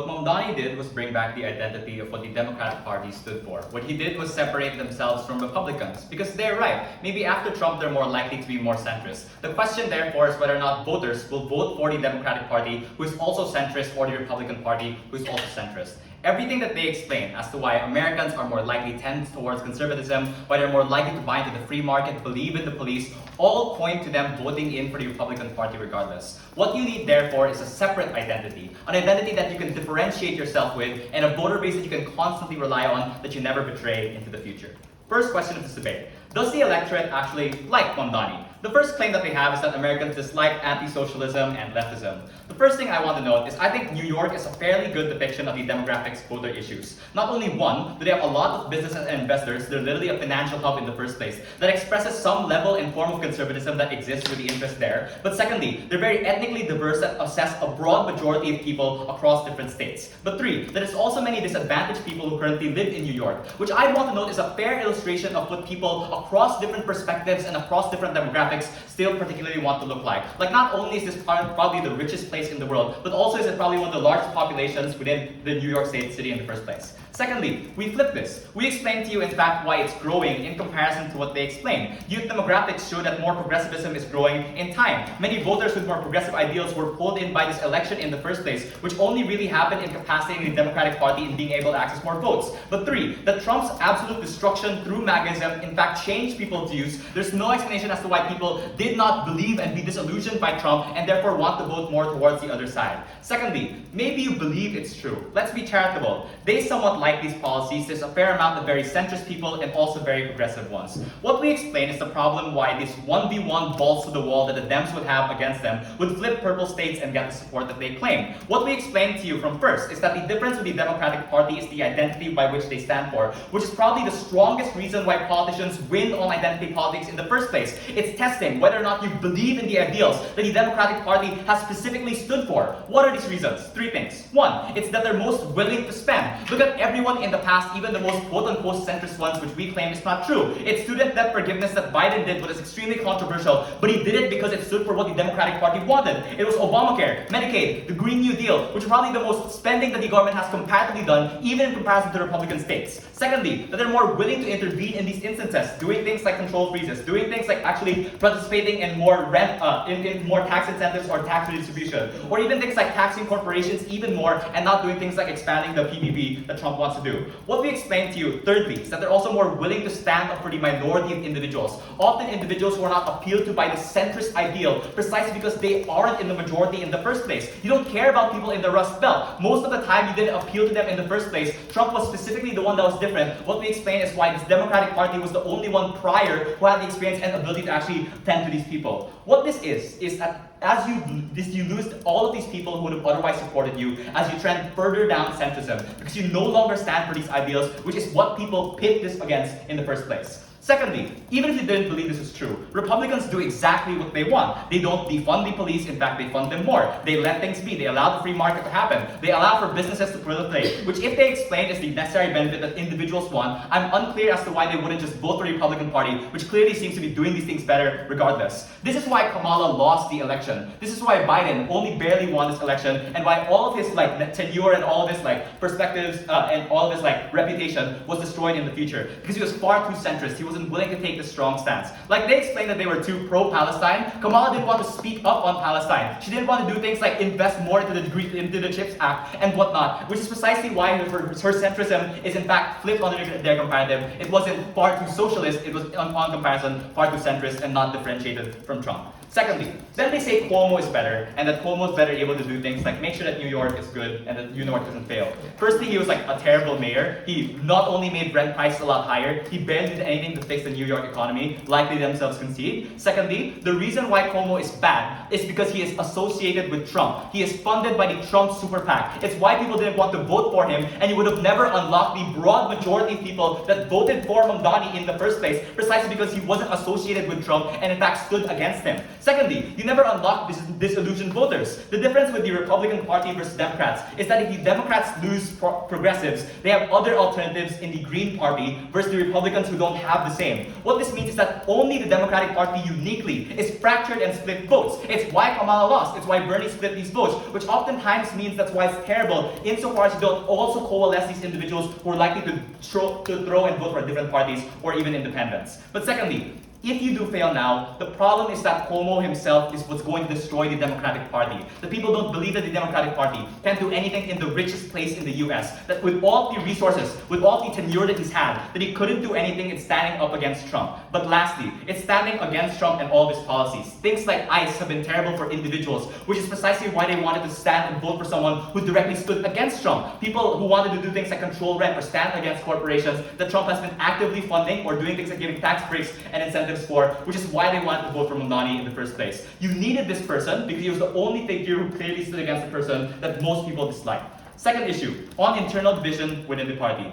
Mamdani did was bring back the identity of what the Democratic Party stood for. What he did was separate themselves from Republicans, because they're right. Maybe after Trump, they're more likely to be more centrist. The question, therefore, is whether or not voters will vote for the Democratic Party, who is also centrist, or the Republican Party, who is also centrist. Everything that they explain as to why Americans are more likely tend towards conservatism, why they're more likely to buy into the free market, believe in the police, all point to them voting in for the Republican Party regardless. What you need, therefore, is a separate identity, an identity that you can differentiate yourself with, and a voter base that you can constantly rely on, that you never betray into the future. First question of this debate: does the electorate actually like Mandani? The first claim that they have is that Americans dislike anti-socialism and leftism. The first thing I want to note is I think New York is a fairly good depiction of the demographics voter issues. Not only one, but they have a lot of businesses and investors, they're literally a financial hub in the first place, that expresses some level and form of conservatism that exists with the interest there. But secondly, they're very ethnically diverse that assess a broad majority of people across different states. But 3, that it's also many disadvantaged people who currently live in New York, which I want to note is a fair illustration of what people across different perspectives and across different demographics still particularly want to look like. Like, not only is this probably the richest place in the world, but also is it probably one of the largest populations within the New York State city in the first place. Secondly, we flip this. We explain to you, in fact, why it's growing in comparison to what they explain. Youth demographics show that more progressivism is growing in time. Many voters with more progressive ideals were pulled in by this election in the first place, which only really happened incapacitating the Democratic Party in being able to access more votes. But 3, that Trump's absolute destruction through MAGAism in fact changed people's views. There's no explanation as to why people did not believe and be disillusioned by Trump and therefore want to vote more towards the other side. Secondly, maybe you believe it's true. Let's be charitable. They somewhat like these policies. There's a fair amount of very centrist people and also very progressive ones. What we explain is the problem why this 1v1 balls to the wall that the Dems would have against them would flip purple states and get the support that they claim. What we explain to you from first is that the difference with the Democratic Party is the identity by which they stand for, which is probably the strongest reason why politicians win on identity politics in the first place. It's testing whether or not you believe in the ideals that the Democratic Party has specifically stood for. What are these reasons? 3 things. 1, it's that they're most willing to spend. Look at everyone in the past, even the most quote-unquote centrist ones, which we claim is not true. It's student debt forgiveness that Biden did, was extremely controversial, but he did it because it stood for what the Democratic Party wanted. It was Obamacare, Medicaid, the Green New Deal, which are probably the most spending that the government has comparatively done, even in comparison to Republican states. Secondly, that they're more willing to intervene in these instances, doing things like control freezes, doing things like actually participating in more rent, in more tax incentives or tax redistribution, or even things like taxing corporations even more and not doing things like expanding the PPB that Trump wants to do. What we explained to you, thirdly, is that they're also more willing to stand up for the minority of individuals, often individuals who are not appealed to by the centrist ideal, precisely because they aren't in the majority in the first place. You don't care about people in the Rust Belt. Most of the time, you didn't appeal to them in the first place. Trump was specifically the one that was different. What we explain is why this Democratic Party was the only one prior who had the experience and ability to actually tend to these people. What this is that as you lose all of these people who would have otherwise supported you, as you trend further down centrism, because you no longer stand for these ideals, which is what people pit this against in the first place. Secondly, even if you didn't believe this is true, Republicans do exactly what they want. They don't defund the police, in fact, they fund them more. They let things be, they allow the free market to happen. They allow for businesses to proliferate, which if they explain is the necessary benefit that individuals want, I'm unclear as to why they wouldn't just vote for the Republican Party, which clearly seems to be doing these things better regardless. This is why Kamala lost the election. This is why Biden only barely won this election, and why all of his tenure and all of his perspectives and all of his reputation was destroyed in the future. Because he was far too centrist. He wasn't willing to take the strong stance. Like they explained that they were too pro-Palestine. Kamala didn't want to speak up on Palestine. She didn't want to do things like invest more into the CHIPS Act and whatnot, which is precisely why her centrism is in fact flipped on their comparative. It wasn't far too socialist, it was on comparison far too centrist and not differentiated from Trump. Secondly, then they say Cuomo is better, and that Cuomo is better able to do things like make sure that New York is good and that New York doesn't fail. Firstly, he was a terrible mayor. He not only made rent prices a lot higher, he barely did anything to fix the New York economy, like they themselves concede. Secondly, the reason why Cuomo is bad is because he is associated with Trump. He is funded by the Trump super PAC. It's why people didn't want to vote for him, and you would have never unlocked the broad majority of people that voted for Mandani in the first place, precisely because he wasn't associated with Trump and in fact stood against him. Secondly, you never unlock disillusioned voters. The difference with the Republican Party versus Democrats is that if the Democrats lose progressives, they have other alternatives in the Green Party versus the Republicans who don't have the same. What this means is that only the Democratic Party uniquely is fractured and split votes. It's why Kamala lost. It's why Bernie split these votes, which oftentimes means that's why it's terrible insofar as you don't also coalesce these individuals who are likely to throw and vote for different parties or even independents. But secondly, if you do fail now, the problem is that Cuomo himself is what's going to destroy the Democratic Party. The people don't believe that the Democratic Party can do anything in the richest place in the US, that with all the resources, with all the tenure that he's had, that he couldn't do anything in standing up against Trump. But lastly, it's standing against Trump and all of his policies. Things like ICE have been terrible for individuals, which is precisely why they wanted to stand and vote for someone who directly stood against Trump. People who wanted to do things like control rent or stand against corporations that Trump has been actively funding or doing things like giving tax breaks and incentives for, which is why they wanted to vote for Mandani in the first place. You needed this person because he was the only figure who clearly stood against the person that most people disliked. Second issue, on internal division within the party.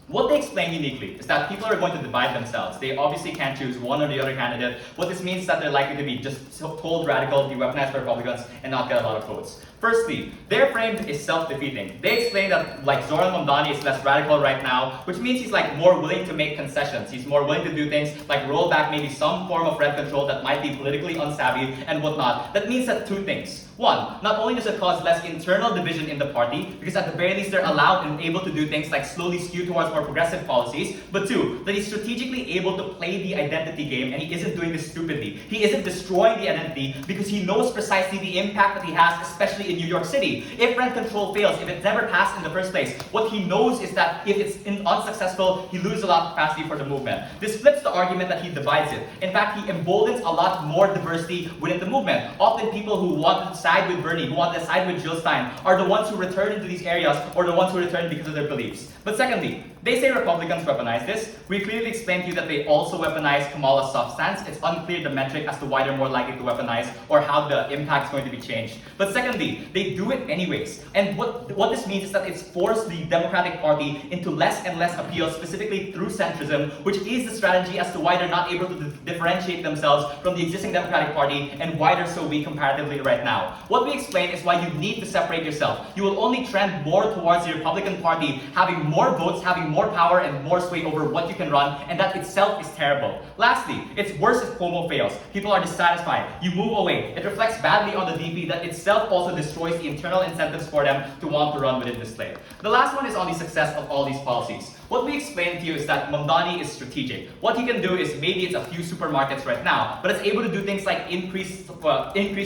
What they explain uniquely is that people are going to divide themselves. They obviously can't choose one or the other candidate. What this means is that they're likely to be just told radical, be weaponized by Republicans, and not get a lot of votes. Firstly, their frame is self-defeating. They explain that Zohran Mamdani is less radical right now, which means he's more willing to make concessions. He's more willing to do things like roll back maybe some form of rent control that might be politically unsavvy and whatnot. That means that two things. One, not only does it cause less internal division in the party, because at the very least they're allowed and able to do things like slowly skew towards more progressive policies, but two, that he's strategically able to play the identity game and he isn't doing this stupidly. He isn't destroying the identity because he knows precisely the impact that he has, especially in New York City. If rent control fails, if it's never passed in the first place, what he knows is that if it's unsuccessful, he loses a lot of capacity for the movement. This flips the argument that he divides it. In fact, he emboldens a lot more diversity within the movement. Often people who want to side with Bernie, who want to side with Jill Stein, are the ones who return into these areas or the ones who return because of their beliefs. But secondly, they say Republicans weaponize this. We clearly explained to you that they also weaponize Kamala's soft stance. It's unclear the metric as to why they're more likely to weaponize or how the impact is going to be changed. But secondly, strategy. They do it anyways. And what this means is that it's forced the Democratic Party into less and less appeal, specifically through centrism, which is the strategy as to why they're not able to differentiate themselves from the existing Democratic Party and why they're so weak comparatively right now. What we explain is why you need to separate yourself. You will only trend more towards the Republican Party having more votes, having more power, and more sway over what you can run, and that itself is terrible. Lastly, it's worse if Cuomo fails. People are dissatisfied. You move away. It reflects badly on the DP that itself also destroys the internal incentives for them to want to run within this slate. The last one is on the success of all these policies. What we explained to you is that Mamdani is strategic. What he can do is maybe it's a few supermarkets right now, but it's able to do things like increase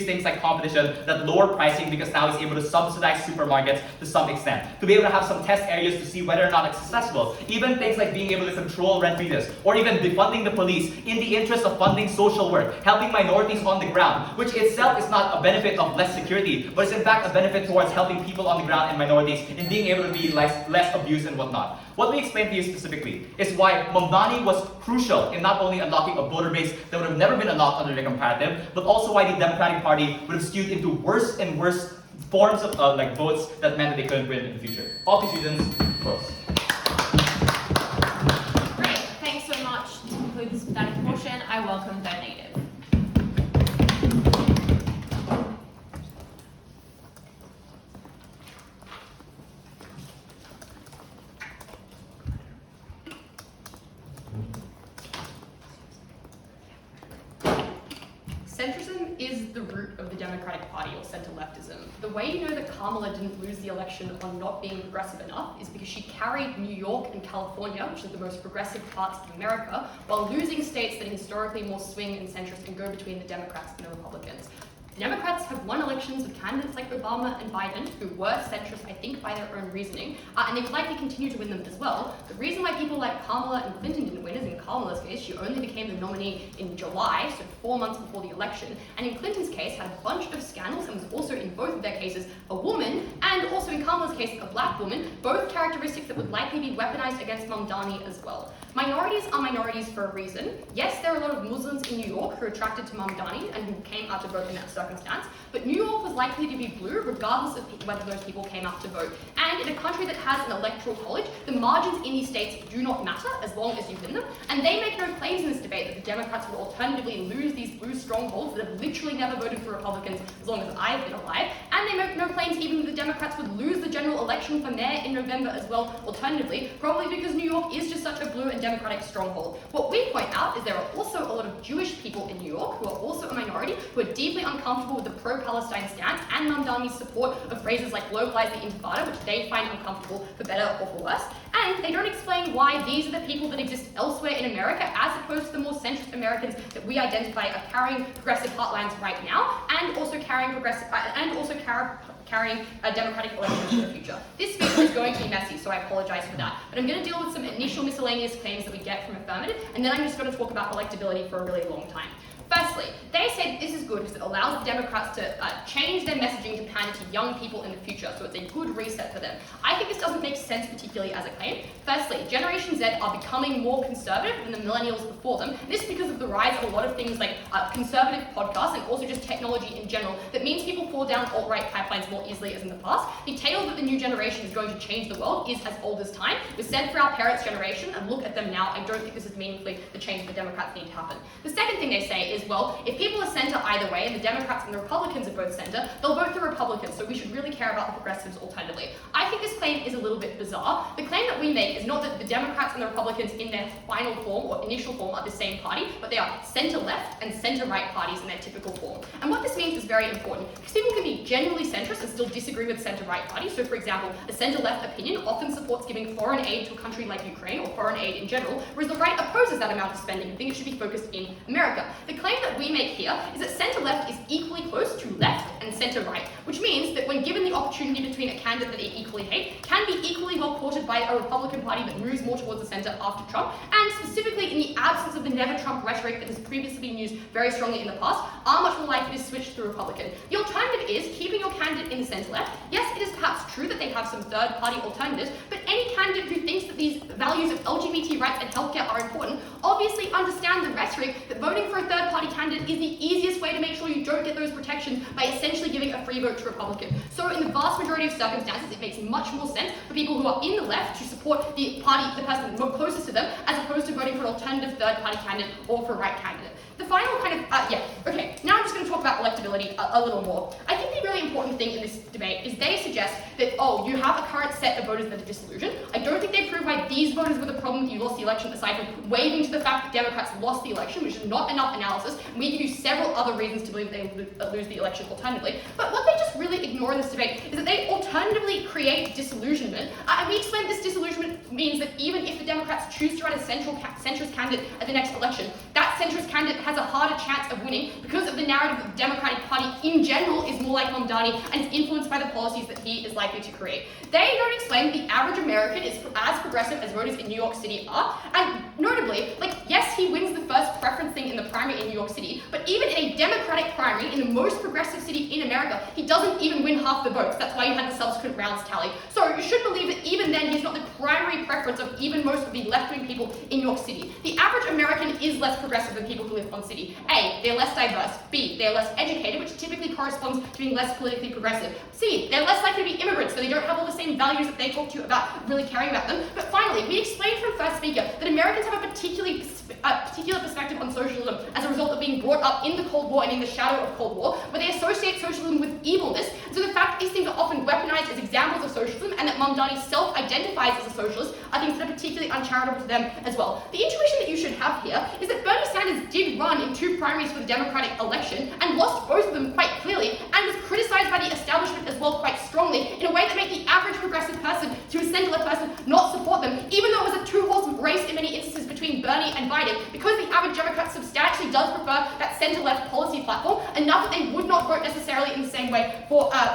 things like competition, that lower pricing, because now he's able to subsidize supermarkets to some extent, to be able to have some test areas to see whether or not it's successful. Even things like being able to control rent freezes, or even defunding the police in the interest of funding social work, helping minorities on the ground, which itself is not a benefit of less security, but it's in fact a benefit towards helping people on the ground and minorities in being able to be less abused and whatnot. What we explained to you specifically is why Mandani was crucial in not only unlocking a voter base that would have never been unlocked under the comparative, but also why the Democratic Party would have skewed into worse and worse forms of votes that meant that they couldn't win in the future. All these reasons, close. Great, thanks so much. To conclude this pathetic portion, I welcome the native. Centrism is the root of the Democratic Party, or centre-leftism. The way you know that Kamala didn't lose the election on not being progressive enough is because she carried New York and California, which are the most progressive parts of America, while losing states that are historically more swing and centrist and go between the Democrats and the Republicans. Democrats have won elections with candidates like Obama and Biden, who were centrist, I think, by their own reasoning, and they would likely continue to win them as well. The reason why people like Kamala and Clinton didn't win is, in Kamala's case, she only became the nominee in July, so 4 months before the election, and in Clinton's case, had a bunch of scandals and was also, in both of their cases, a woman, and also in Kamala's case, a black woman, both characteristics that would likely be weaponized against Mamdani as well. Minorities are minorities for a reason. Yes, there are a lot of Muslims in New York who are attracted to Mamdani and who came out to vote in that circumstance, but New York was likely to be blue regardless of whether those people came out to vote. And in a country that has an electoral college, the margins in these states do not matter as long as you win them, and they make no claims in this debate that the Democrats would alternatively lose these blue strongholds that have literally never voted for Republicans as long as I've been alive, and they make no claims even that the Democrats would lose the general election for mayor in November as well, alternatively, probably because New York is just such a blue and Democratic stronghold. What we point out is there are also a lot of Jewish people in New York who are also a minority, who are deeply uncomfortable with the pro-Palestine stance and Mamdani's support of phrases like localize the intifada, which they find uncomfortable for better or for worse. And they don't explain why these are the people that exist elsewhere in America, as opposed to the more centrist Americans that we identify are carrying progressive heartlands right now, and also carrying carrying a democratic elections in the future. This speech is going to be messy, so I apologize for that. But I'm going to deal with some initial miscellaneous claims that we get from Affirmative, and then I'm just going to talk about electability for a really long time. Firstly, they say that this is good because it allows the Democrats to change their messaging to pander to young people in the future, so it's a good reset for them. I think this doesn't make sense particularly as a claim. Firstly, Generation Z are becoming more conservative than the millennials before them. This is because of the rise of a lot of things like conservative podcasts and also just technology in general that means people fall down alt-right pipelines more easily as in the past. The tale that the new generation is going to change the world is as old as time. It was said for our parents' generation, and look at them now. I don't think this is meaningfully the change the Democrats need to happen. The second thing they say is, well, if people are centre either way, and the Democrats and the Republicans are both centre, they'll vote the Republicans, so we should really care about the progressives alternatively. I think this claim is a little bit bizarre. The claim that we make is not that the Democrats and the Republicans in their final form or initial form are the same party, but they are centre-left and centre-right parties in their typical form. And what this means is very important, because people can be genuinely centrist and still disagree with centre-right parties. So, for example, a centre-left opinion often supports giving foreign aid to a country like Ukraine, or foreign aid in general, whereas the right opposes that amount of spending and think it should be focused in America. The claim that we make here is that centre-left is equally close to left and centre-right, which means that when given the opportunity between a candidate that they equally hate, can be equally well courted by a Republican Party that moves more towards the centre after Trump, and specifically in the absence of the never-Trump rhetoric that has previously been used very strongly in the past, are much more likely to switch to the Republican. The alternative is keeping your candidate in the centre-left. Yes, it is perhaps true that they have some third-party alternatives, but any candidate who thinks that these values values of LGBT rights and healthcare are important, obviously understand the rhetoric that voting for a third-party candidate is the easiest way to make sure you don't get those protections by essentially giving a free vote to Republican. So in the vast majority of circumstances, it makes much more sense for people who are in the left to support the person closest to them, as opposed to voting for an alternative third-party candidate or for a right candidate. The final kind of, now I'm just going to talk about electability a little more. I think the really important thing in this debate is they suggest that, you have a current set of voters that are disillusioned. I don't think they prove why these voters were the problem that you lost the election, aside from waving to the fact that Democrats lost the election, which is not enough analysis, and we give you several other reasons to believe they lose the election alternatively. But what they just really ignore in this debate is that they alternatively create disillusionment, and we explain this disillusionment means that even if the Democrats choose to run a centrist candidate at the next election, that centrist candidate has a harder chance of winning because of the narrative that the Democratic Party in general is more like Mandani and is influenced by the policies that he is likely to create. They don't explain that the average American is as progressive as voters in New York City are, and notably, yes, he wins the first preference thing in the primary in New York City, but even in a Democratic primary in the most progressive city in America, he doesn't even win half the votes. That's why you had the subsequent rounds tally. So you should believe that even then, he's not the primary preference of even most of the left-wing people in New York City. The average American is less progressive than people who live on city. A, they're less diverse. B, they're less educated, which typically corresponds to being less politically progressive. C, they're less likely to be immigrants, so they don't have all the same values that they talk to you about really caring about them. But finally, we explained from first speaker that Americans have a particular perspective on socialism as a result of being brought up in the Cold War and in the shadow of Cold War, where they associate socialism with evilness. And so the fact that these things are often weaponized as examples of socialism, and that Mamdani self-identifies as a socialist, are things that are particularly uncharitable to them as well. The intuition that you should have here is that Bernie Sanders did run in 2 primaries for the Democratic election and lost both of them quite clearly, and was criticized by the establishment as well quite strongly in a way that made the average progressive person to a center-left person not support them, even though it was a 2-horse race in many instances between Bernie and Biden, because the average Democrat substantially does prefer that center-left policy platform enough that they would not vote necessarily in the same way for an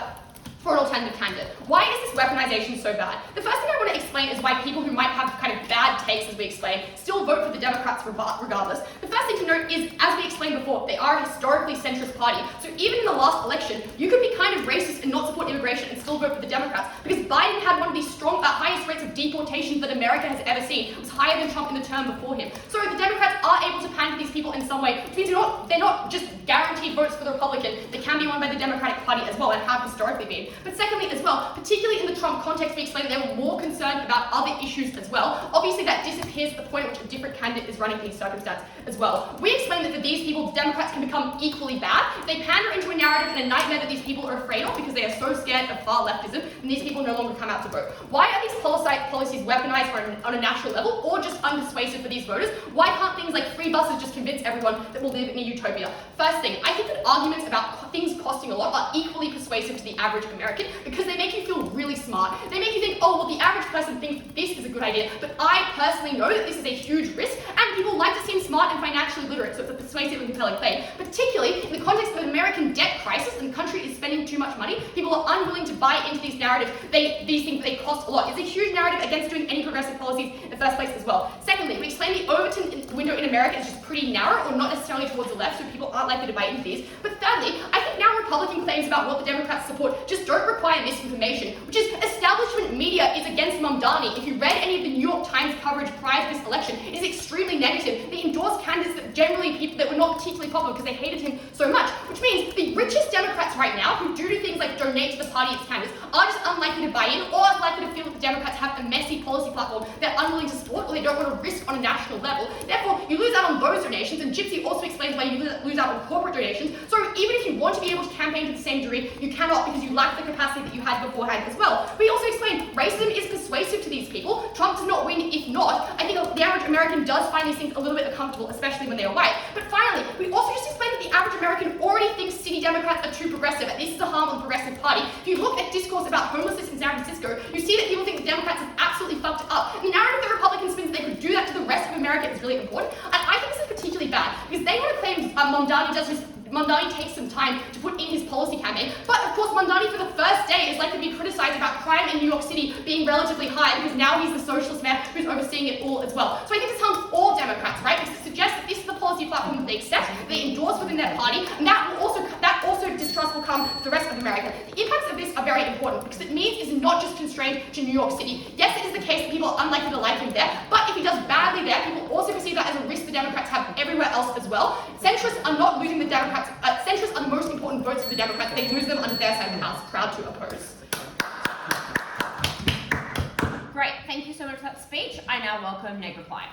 alternative candidate. Why is this weaponization so bad? The first thing I want to explain is why people who might have kind of bad takes, as we explained, still vote for the Democrats regardless. The first thing to note is, as we explained before, they are a historically centrist party. So even in the last election, you could be kind of racist and not support immigration and still vote for the Democrats, because Biden had one of the highest rates of deportation that America has ever seen. It was higher than Trump in the term before him. So the Democrats are able to pander these people in some way, which means they're not just guaranteed votes for the Republican. They can be won by the Democratic Party as well, and have historically been. But secondly as well, particularly in the Trump context, we explained that they were more concerned about other issues as well. Obviously that disappears at the point at which a different candidate is running in these circumstances as well. We explained that for these people, Democrats can become equally bad. They pander into a narrative and a nightmare that these people are afraid of because they are so scared of far leftism, and these people no longer come out to vote. Why are these policies weaponized on a national level, or just unpersuasive for these voters? Why can't things like free buses just convince everyone that we'll live in a utopia? First thing, I think that arguments about things costing a lot are equally persuasive to the average American, because they make you feel really smart. They make you think, oh, well, the average person thinks this is a good idea, but I personally know that this is a huge risk, and people like to seem smart and financially literate, so it's a persuasive and compelling claim. Particularly in the context of an American debt crisis, and the country is spending too much money, people are unwilling to buy into these narratives. These things, they cost a lot. It's a huge narrative against doing any progressive policies in the first place as well. Secondly, we explained the Overton window in America is just pretty narrow, or not necessarily towards the left, so people aren't likely to buy into these. But thirdly, I think now Republican claims about what the Democrats support just don't require misinformation, which is establishment media is against Mamdani. If you read any of the New York Times coverage prior to this election, it is extremely negative. They endorsed candidates that generally people that were not particularly popular because they hated him so much, which means the richest Democrats right now, who do things like donate to the party its candidates, are just unlikely to buy in, or likely to feel that the Democrats have a messy policy platform they're unwilling to support, or they don't want to risk on a national level. Therefore, you lose out on those donations, and Gypsy also explains why you lose out on corporate donations. So even if you want to be able to campaign to the same degree, you cannot, because you lack the capacity that you had beforehand as well. We also explained racism is persuasive to these people. Trump does not win if not. I think the average American does find these things a little bit uncomfortable, especially when they are white. But finally, we also just explained that the average American already thinks city Democrats are too progressive, and this is a harm on the progressive party. If you look at discourse about homelessness in San Francisco, you see that people think the Democrats have absolutely fucked it up. And the narrative that Republicans spins that they could do that to the rest of America is really important. And I think this is particularly bad, because they want to claim Mandani takes some time to put in his policy campaign, but of course Mandani for the first day is likely to be criticized about crime in New York City being relatively high, because now he's the socialist mayor who's overseeing it all as well. So I think this harms all Democrats, right? Because it suggests that this is the policy platform that they accept, they endorse within their party, and that distrust will come to the rest of America. The impacts of this are very important, because it means it's not just constrained to New York City. Yes, it is the case that people are unlikely to like him there. But if he does badly there, people also perceive that as a risk the Democrats have everywhere else as well. Centrists are not losing the Democrats. Centrists are the most important votes for the Democrats. They lose them under their side of the house. Proud to oppose. Great, thank you so much for that speech. I now welcome Neg reply.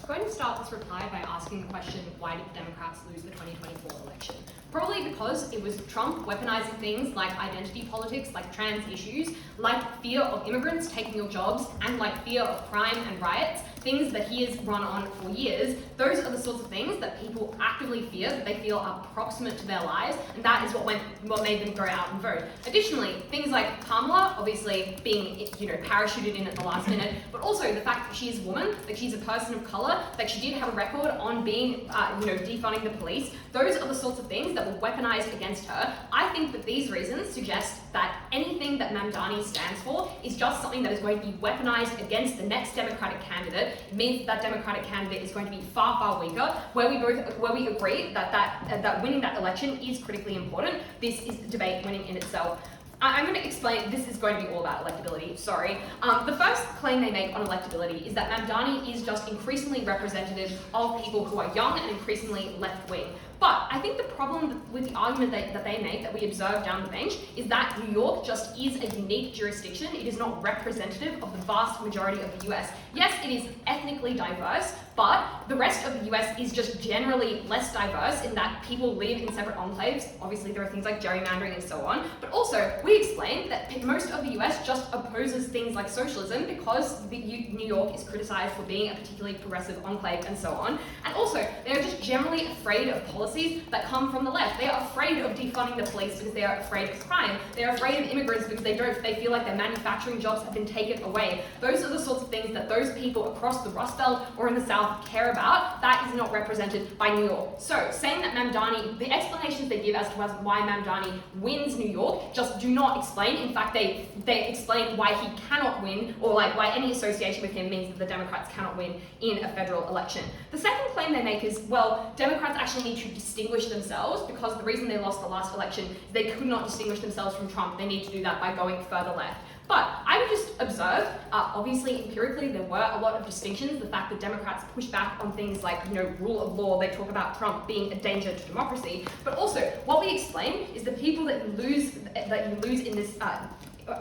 I'm going to start this reply by asking the question, why did the Democrats lose the 2024 election? Probably because it was Trump weaponizing things like identity politics, like trans issues, like fear of immigrants taking your jobs, and like fear of crime and riots, things that he has run on for years. Those are the sorts of things that people actively fear, that they feel are proximate to their lives, and that is what made them go out and vote. Additionally, things like Kamala, obviously being, parachuted in at the last minute, but also the fact that she is a woman, that she's a person of color, that she did have a record on being, defunding the police. Those are the sorts of things that were weaponized against her. I think that these reasons suggest that anything that Mamdani stands for is just something that is going to be weaponized against the next Democratic candidate. It means that Democratic candidate is going to be far, far weaker. Where we agree that winning that election is critically important. This is debate winning in itself. I'm going to explain, this is going to be all about electability, sorry. The first claim they make on electability is that Mamdani is just increasingly representative of people who are young and increasingly left-wing. But I think the problem with the argument that they make, that we observe down the bench, is that New York just is a unique jurisdiction. It is not representative of the vast majority of the US. Yes, it is ethnically diverse, but the rest of the US is just generally less diverse in that people live in separate enclaves. Obviously, there are things like gerrymandering and so on. But also, we explain that most of the US just opposes things like socialism because New York is criticized for being a particularly progressive enclave and so on. And also, they're just generally afraid of policies that come from the left. They are afraid of defunding the police because they are afraid of crime. They're afraid of immigrants because they feel like their manufacturing jobs have been taken away. Those are the sorts of things that those people across the Rust Belt or in the South care about. That is not represented by New York. So saying that Mamdani, the explanations they give as to why Mamdani wins New York just do not explain. In fact, they explain why he cannot win, or like why any association with him means that the Democrats cannot win in a federal election. The second claim they make is, well, Democrats actually need to distinguish themselves because the reason they lost the last election is they could not distinguish themselves from Trump. They need to do that by going further left. But I would just observe, obviously empirically there were a lot of distinctions. The fact that Democrats push back on things like, rule of law, they talk about Trump being a danger to democracy. But also, what we explain is the people that you lose in this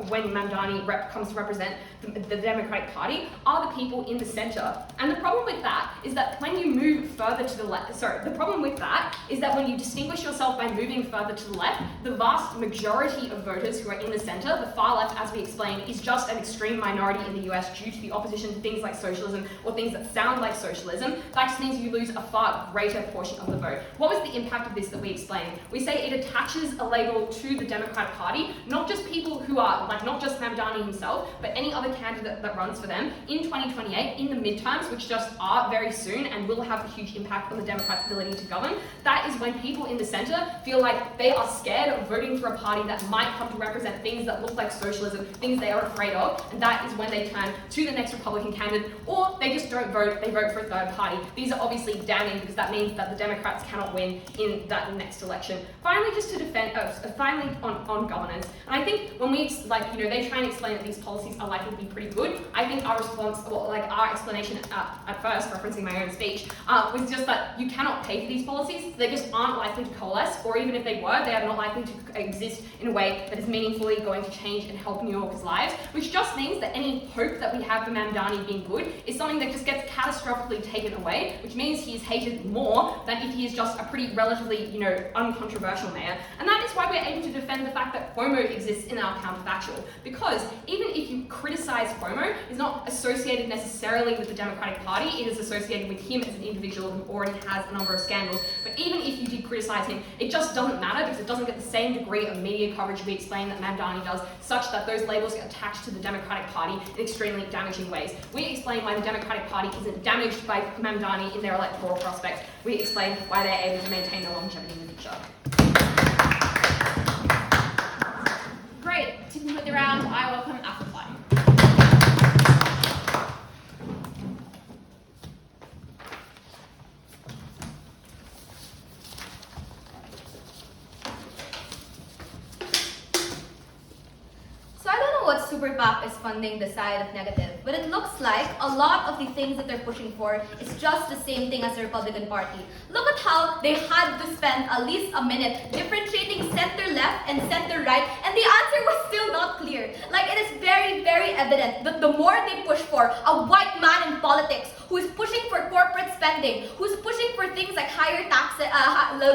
when Mandani comes to represent the Democratic Party are the people in the center. And the problem with that is that when you move further to the left, the problem with that is that when you distinguish yourself by moving further to the left, the vast majority of voters who are in the center, the far left, as we explained, is just an extreme minority in the US due to the opposition to things like socialism or things that sound like socialism. That just means you lose a far greater portion of the vote. What was the impact of this that we explained? We say it attaches a label to the Democratic Party, not just people who are, not just Mamdani himself, but any other candidate that runs for them in 2028, in the midterms, which just are very soon and will have a huge impact on the Democrats' ability to govern. That is when people in the center feel like they are scared of voting for a party that might come to represent things that look like socialism, things they are afraid of, and that is when they turn to the next Republican candidate, or they just don't vote, they vote for a third party. These are obviously damning because that means that the Democrats cannot win in that next election. Finally, just to defend, finally on governance, and I think when we, they try and explain that these policies are likely to be pretty good, I think our response, our explanation at first, referencing my own speech, was just that you cannot pay for these policies. They just aren't likely to coalesce, or even if they were, they are not likely to exist in a way that is meaningfully going to change and help New Yorkers' lives, which just means that any hope that we have for Mandani being good is something that just gets catastrophically taken away, which means he is hated more than if he is just a pretty relatively, uncontroversial mayor. And that is why we're able to defend the fact that FOMO exists in our counterfactual. Because even if you criticize FOMO, it's not associated necessarily with the Democratic Party, it is associated with him as an individual who already has a number of scandals. But even if you did criticize him, it just doesn't matter because it doesn't get the same degree of media coverage we explain that Mandani does, such that those labels get attached to the Democratic Party in extremely damaging ways. We explain why the Democratic Party isn't damaged by Mamdani in their electoral prospect. We explain why they're able to maintain their longevity in the future. Great. To conclude the round, I welcome Affirmative. So I don't know what Super PAC is funding the side of negative, but it looks like a lot of the things that they're pushing for is just the same thing as the Republican Party. Look at how they had to spend at least a minute differentiating center-left and center-right, and the answer was still not clear. Like, it is very, very evident that the more they push for a white man in politics who is pushing for corporate spending, who's pushing for things like higher taxes,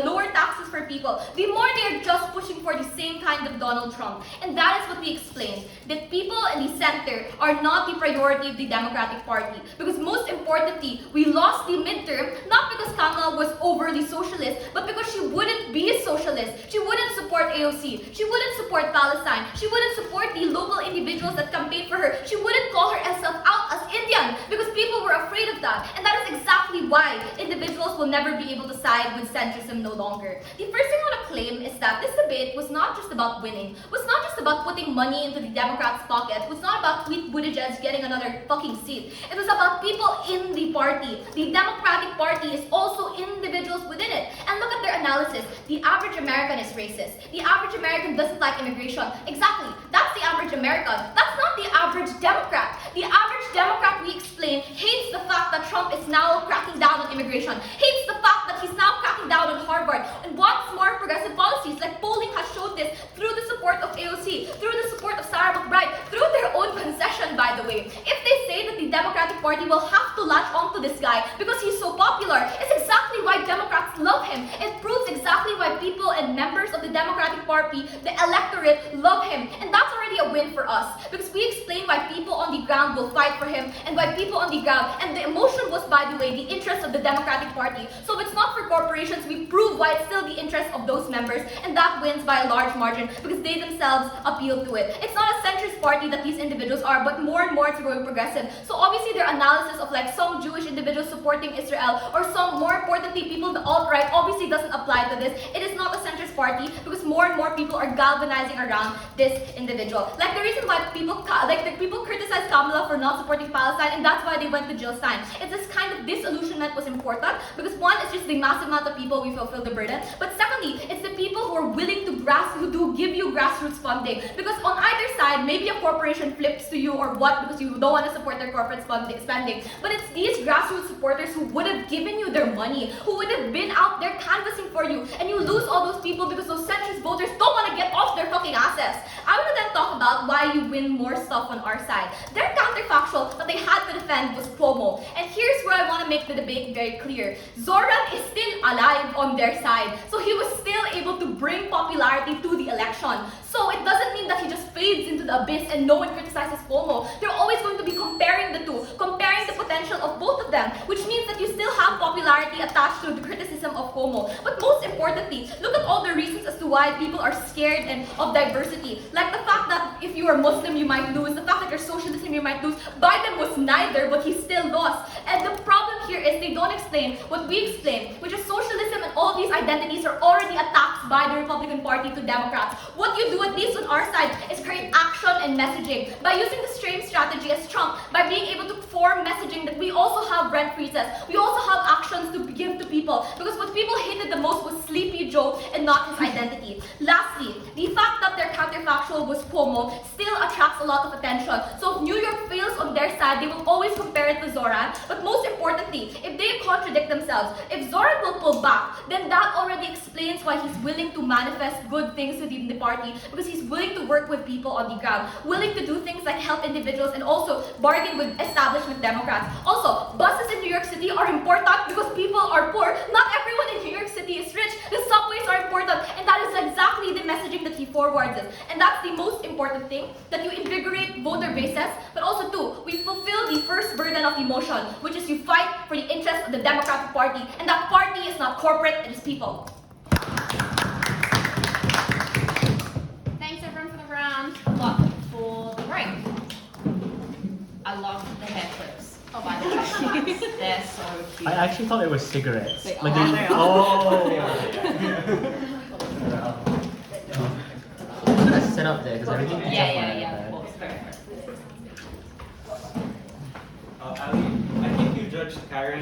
lower taxes for people, the more they're just pushing for the same kind of Donald Trump. And that is what we explained, that people in the center are not the priority of the Democratic Party. Because most importantly, we lost the midterm, not because Kamala was overly socialist, but because she wouldn't be a socialist. She wouldn't support AOC. She wouldn't support Palestine. She wouldn't support the local individuals that campaigned for her. She wouldn't call herself out as Indian because people were afraid of that. And that is exactly why individuals will never be able to side with centrism no longer. The first thing I want to claim is that this debate was not just about winning, was not just about putting money into the Democrats' pocket, was not about Pete Buttigieg getting another fucking seat. It was about people in the party. The Democratic Party is also individuals within it. And look at their analysis. The average American is racist. The average American doesn't like immigration. Exactly. That's the average American. That's not the average Democrat. The average Democrat, we explained, hates the fact that Trump is now cracking down on immigration, hates the fact that he's now cracking down on Harvard, and wants more progressive policies. Like, polling has showed this through the support of AOC, through the support of Sarah McBride, through their own concession, by the way. If they say that the Democratic Party will have to latch onto this guy because he's so popular, it's exactly why Democrats love him. It proves exactly why people and members of the Democratic Party, the electorate, love him. And that's already a win for us, because we explain why people on the ground will fight for him, and why people on the ground, and the emotion was, by the way, the interest of the Democratic Party. So it's not for corporations. We prove why it's still the interest of those members, and that wins by a large margin because they themselves appeal to it. It's not a centrist party that these individuals are, but more and more it's growing progressive. So obviously their analysis of like some Jewish individuals supporting Israel, or some, more importantly, people the alt-right, obviously doesn't apply to this. It is not a centrist party because more and more people are galvanizing around this individual. Like, the reason why people criticize Kamala for not supporting Palestine, and that's why they went to Jill Stein. It's this kind of disillusionment was important because one, it's just the massive amount of people we fulfill the burden, but secondly, it's the people who are willing to who do give you grassroots funding. Because on either side, maybe a corporation flips to you or what because you don't want to support their corporate spending, but it's these grassroots supporters who would have given you their money, who would have been out there canvassing for you, and you lose all those people because those centrist voters don't want to get off their fucking assets. I want to then talk about why you win more stuff on our side. Their counterfactual that they had to defend was FOMO, and here's where I want to make the debate very clear. Zohran is still alive on their side, so he was still able to bring popularity to the election. So it doesn't mean that he just fades into the abyss and no one criticizes FOMO. They're always going to be comparing the two, comparing the potential of both of them, which means that you still have popularity attached to the criticism of FOMO. But most importantly, look at all the reasons as to why people are scared of diversity. Like the fact that if you are Muslim, you might lose. The fact that you're socialism, you might lose. Biden was neither, but he still lost. And the problem here is they don't explain what we explain, which is socialism and all these identities are already attacked by the Republican Party to Democrats. What you do, at least on our side, is create action and messaging. By using the same strategy as Trump, by being able to form messaging that we also have rent freezes, we also have actions to give to people people, because what people hated the most was Sleepy Joe and not his identity. Lastly, the fact that their counterfactual was Cuomo still attracts a lot of attention. So if New York fails on their side, they will always compare it to Zohran. But most importantly, if they contradict themselves, if Zohran will pull back, then that already explains why he's willing to manifest good things within the party, because he's willing to work with people on the ground, willing to do things like help individuals and also bargain with establishment Democrats. Also, buses in New York City are important because people are poor. Not everyone in New York City is rich. The subways are important, and that is exactly the messaging that he forwards us. And that's the most important thing, that you invigorate voter bases, but also too, we fulfill the first burden of the motion, which is you fight for the interests of the Democratic Party, and that party is not corporate, it is people. Thanks everyone for the round. But for the break, I love the hair clips. Oh, by the way, they're so cute. I actually thought it was cigarettes. They Like are. they- They Let's set up there because everything. Yeah, of course. Ali, I think you judged Cara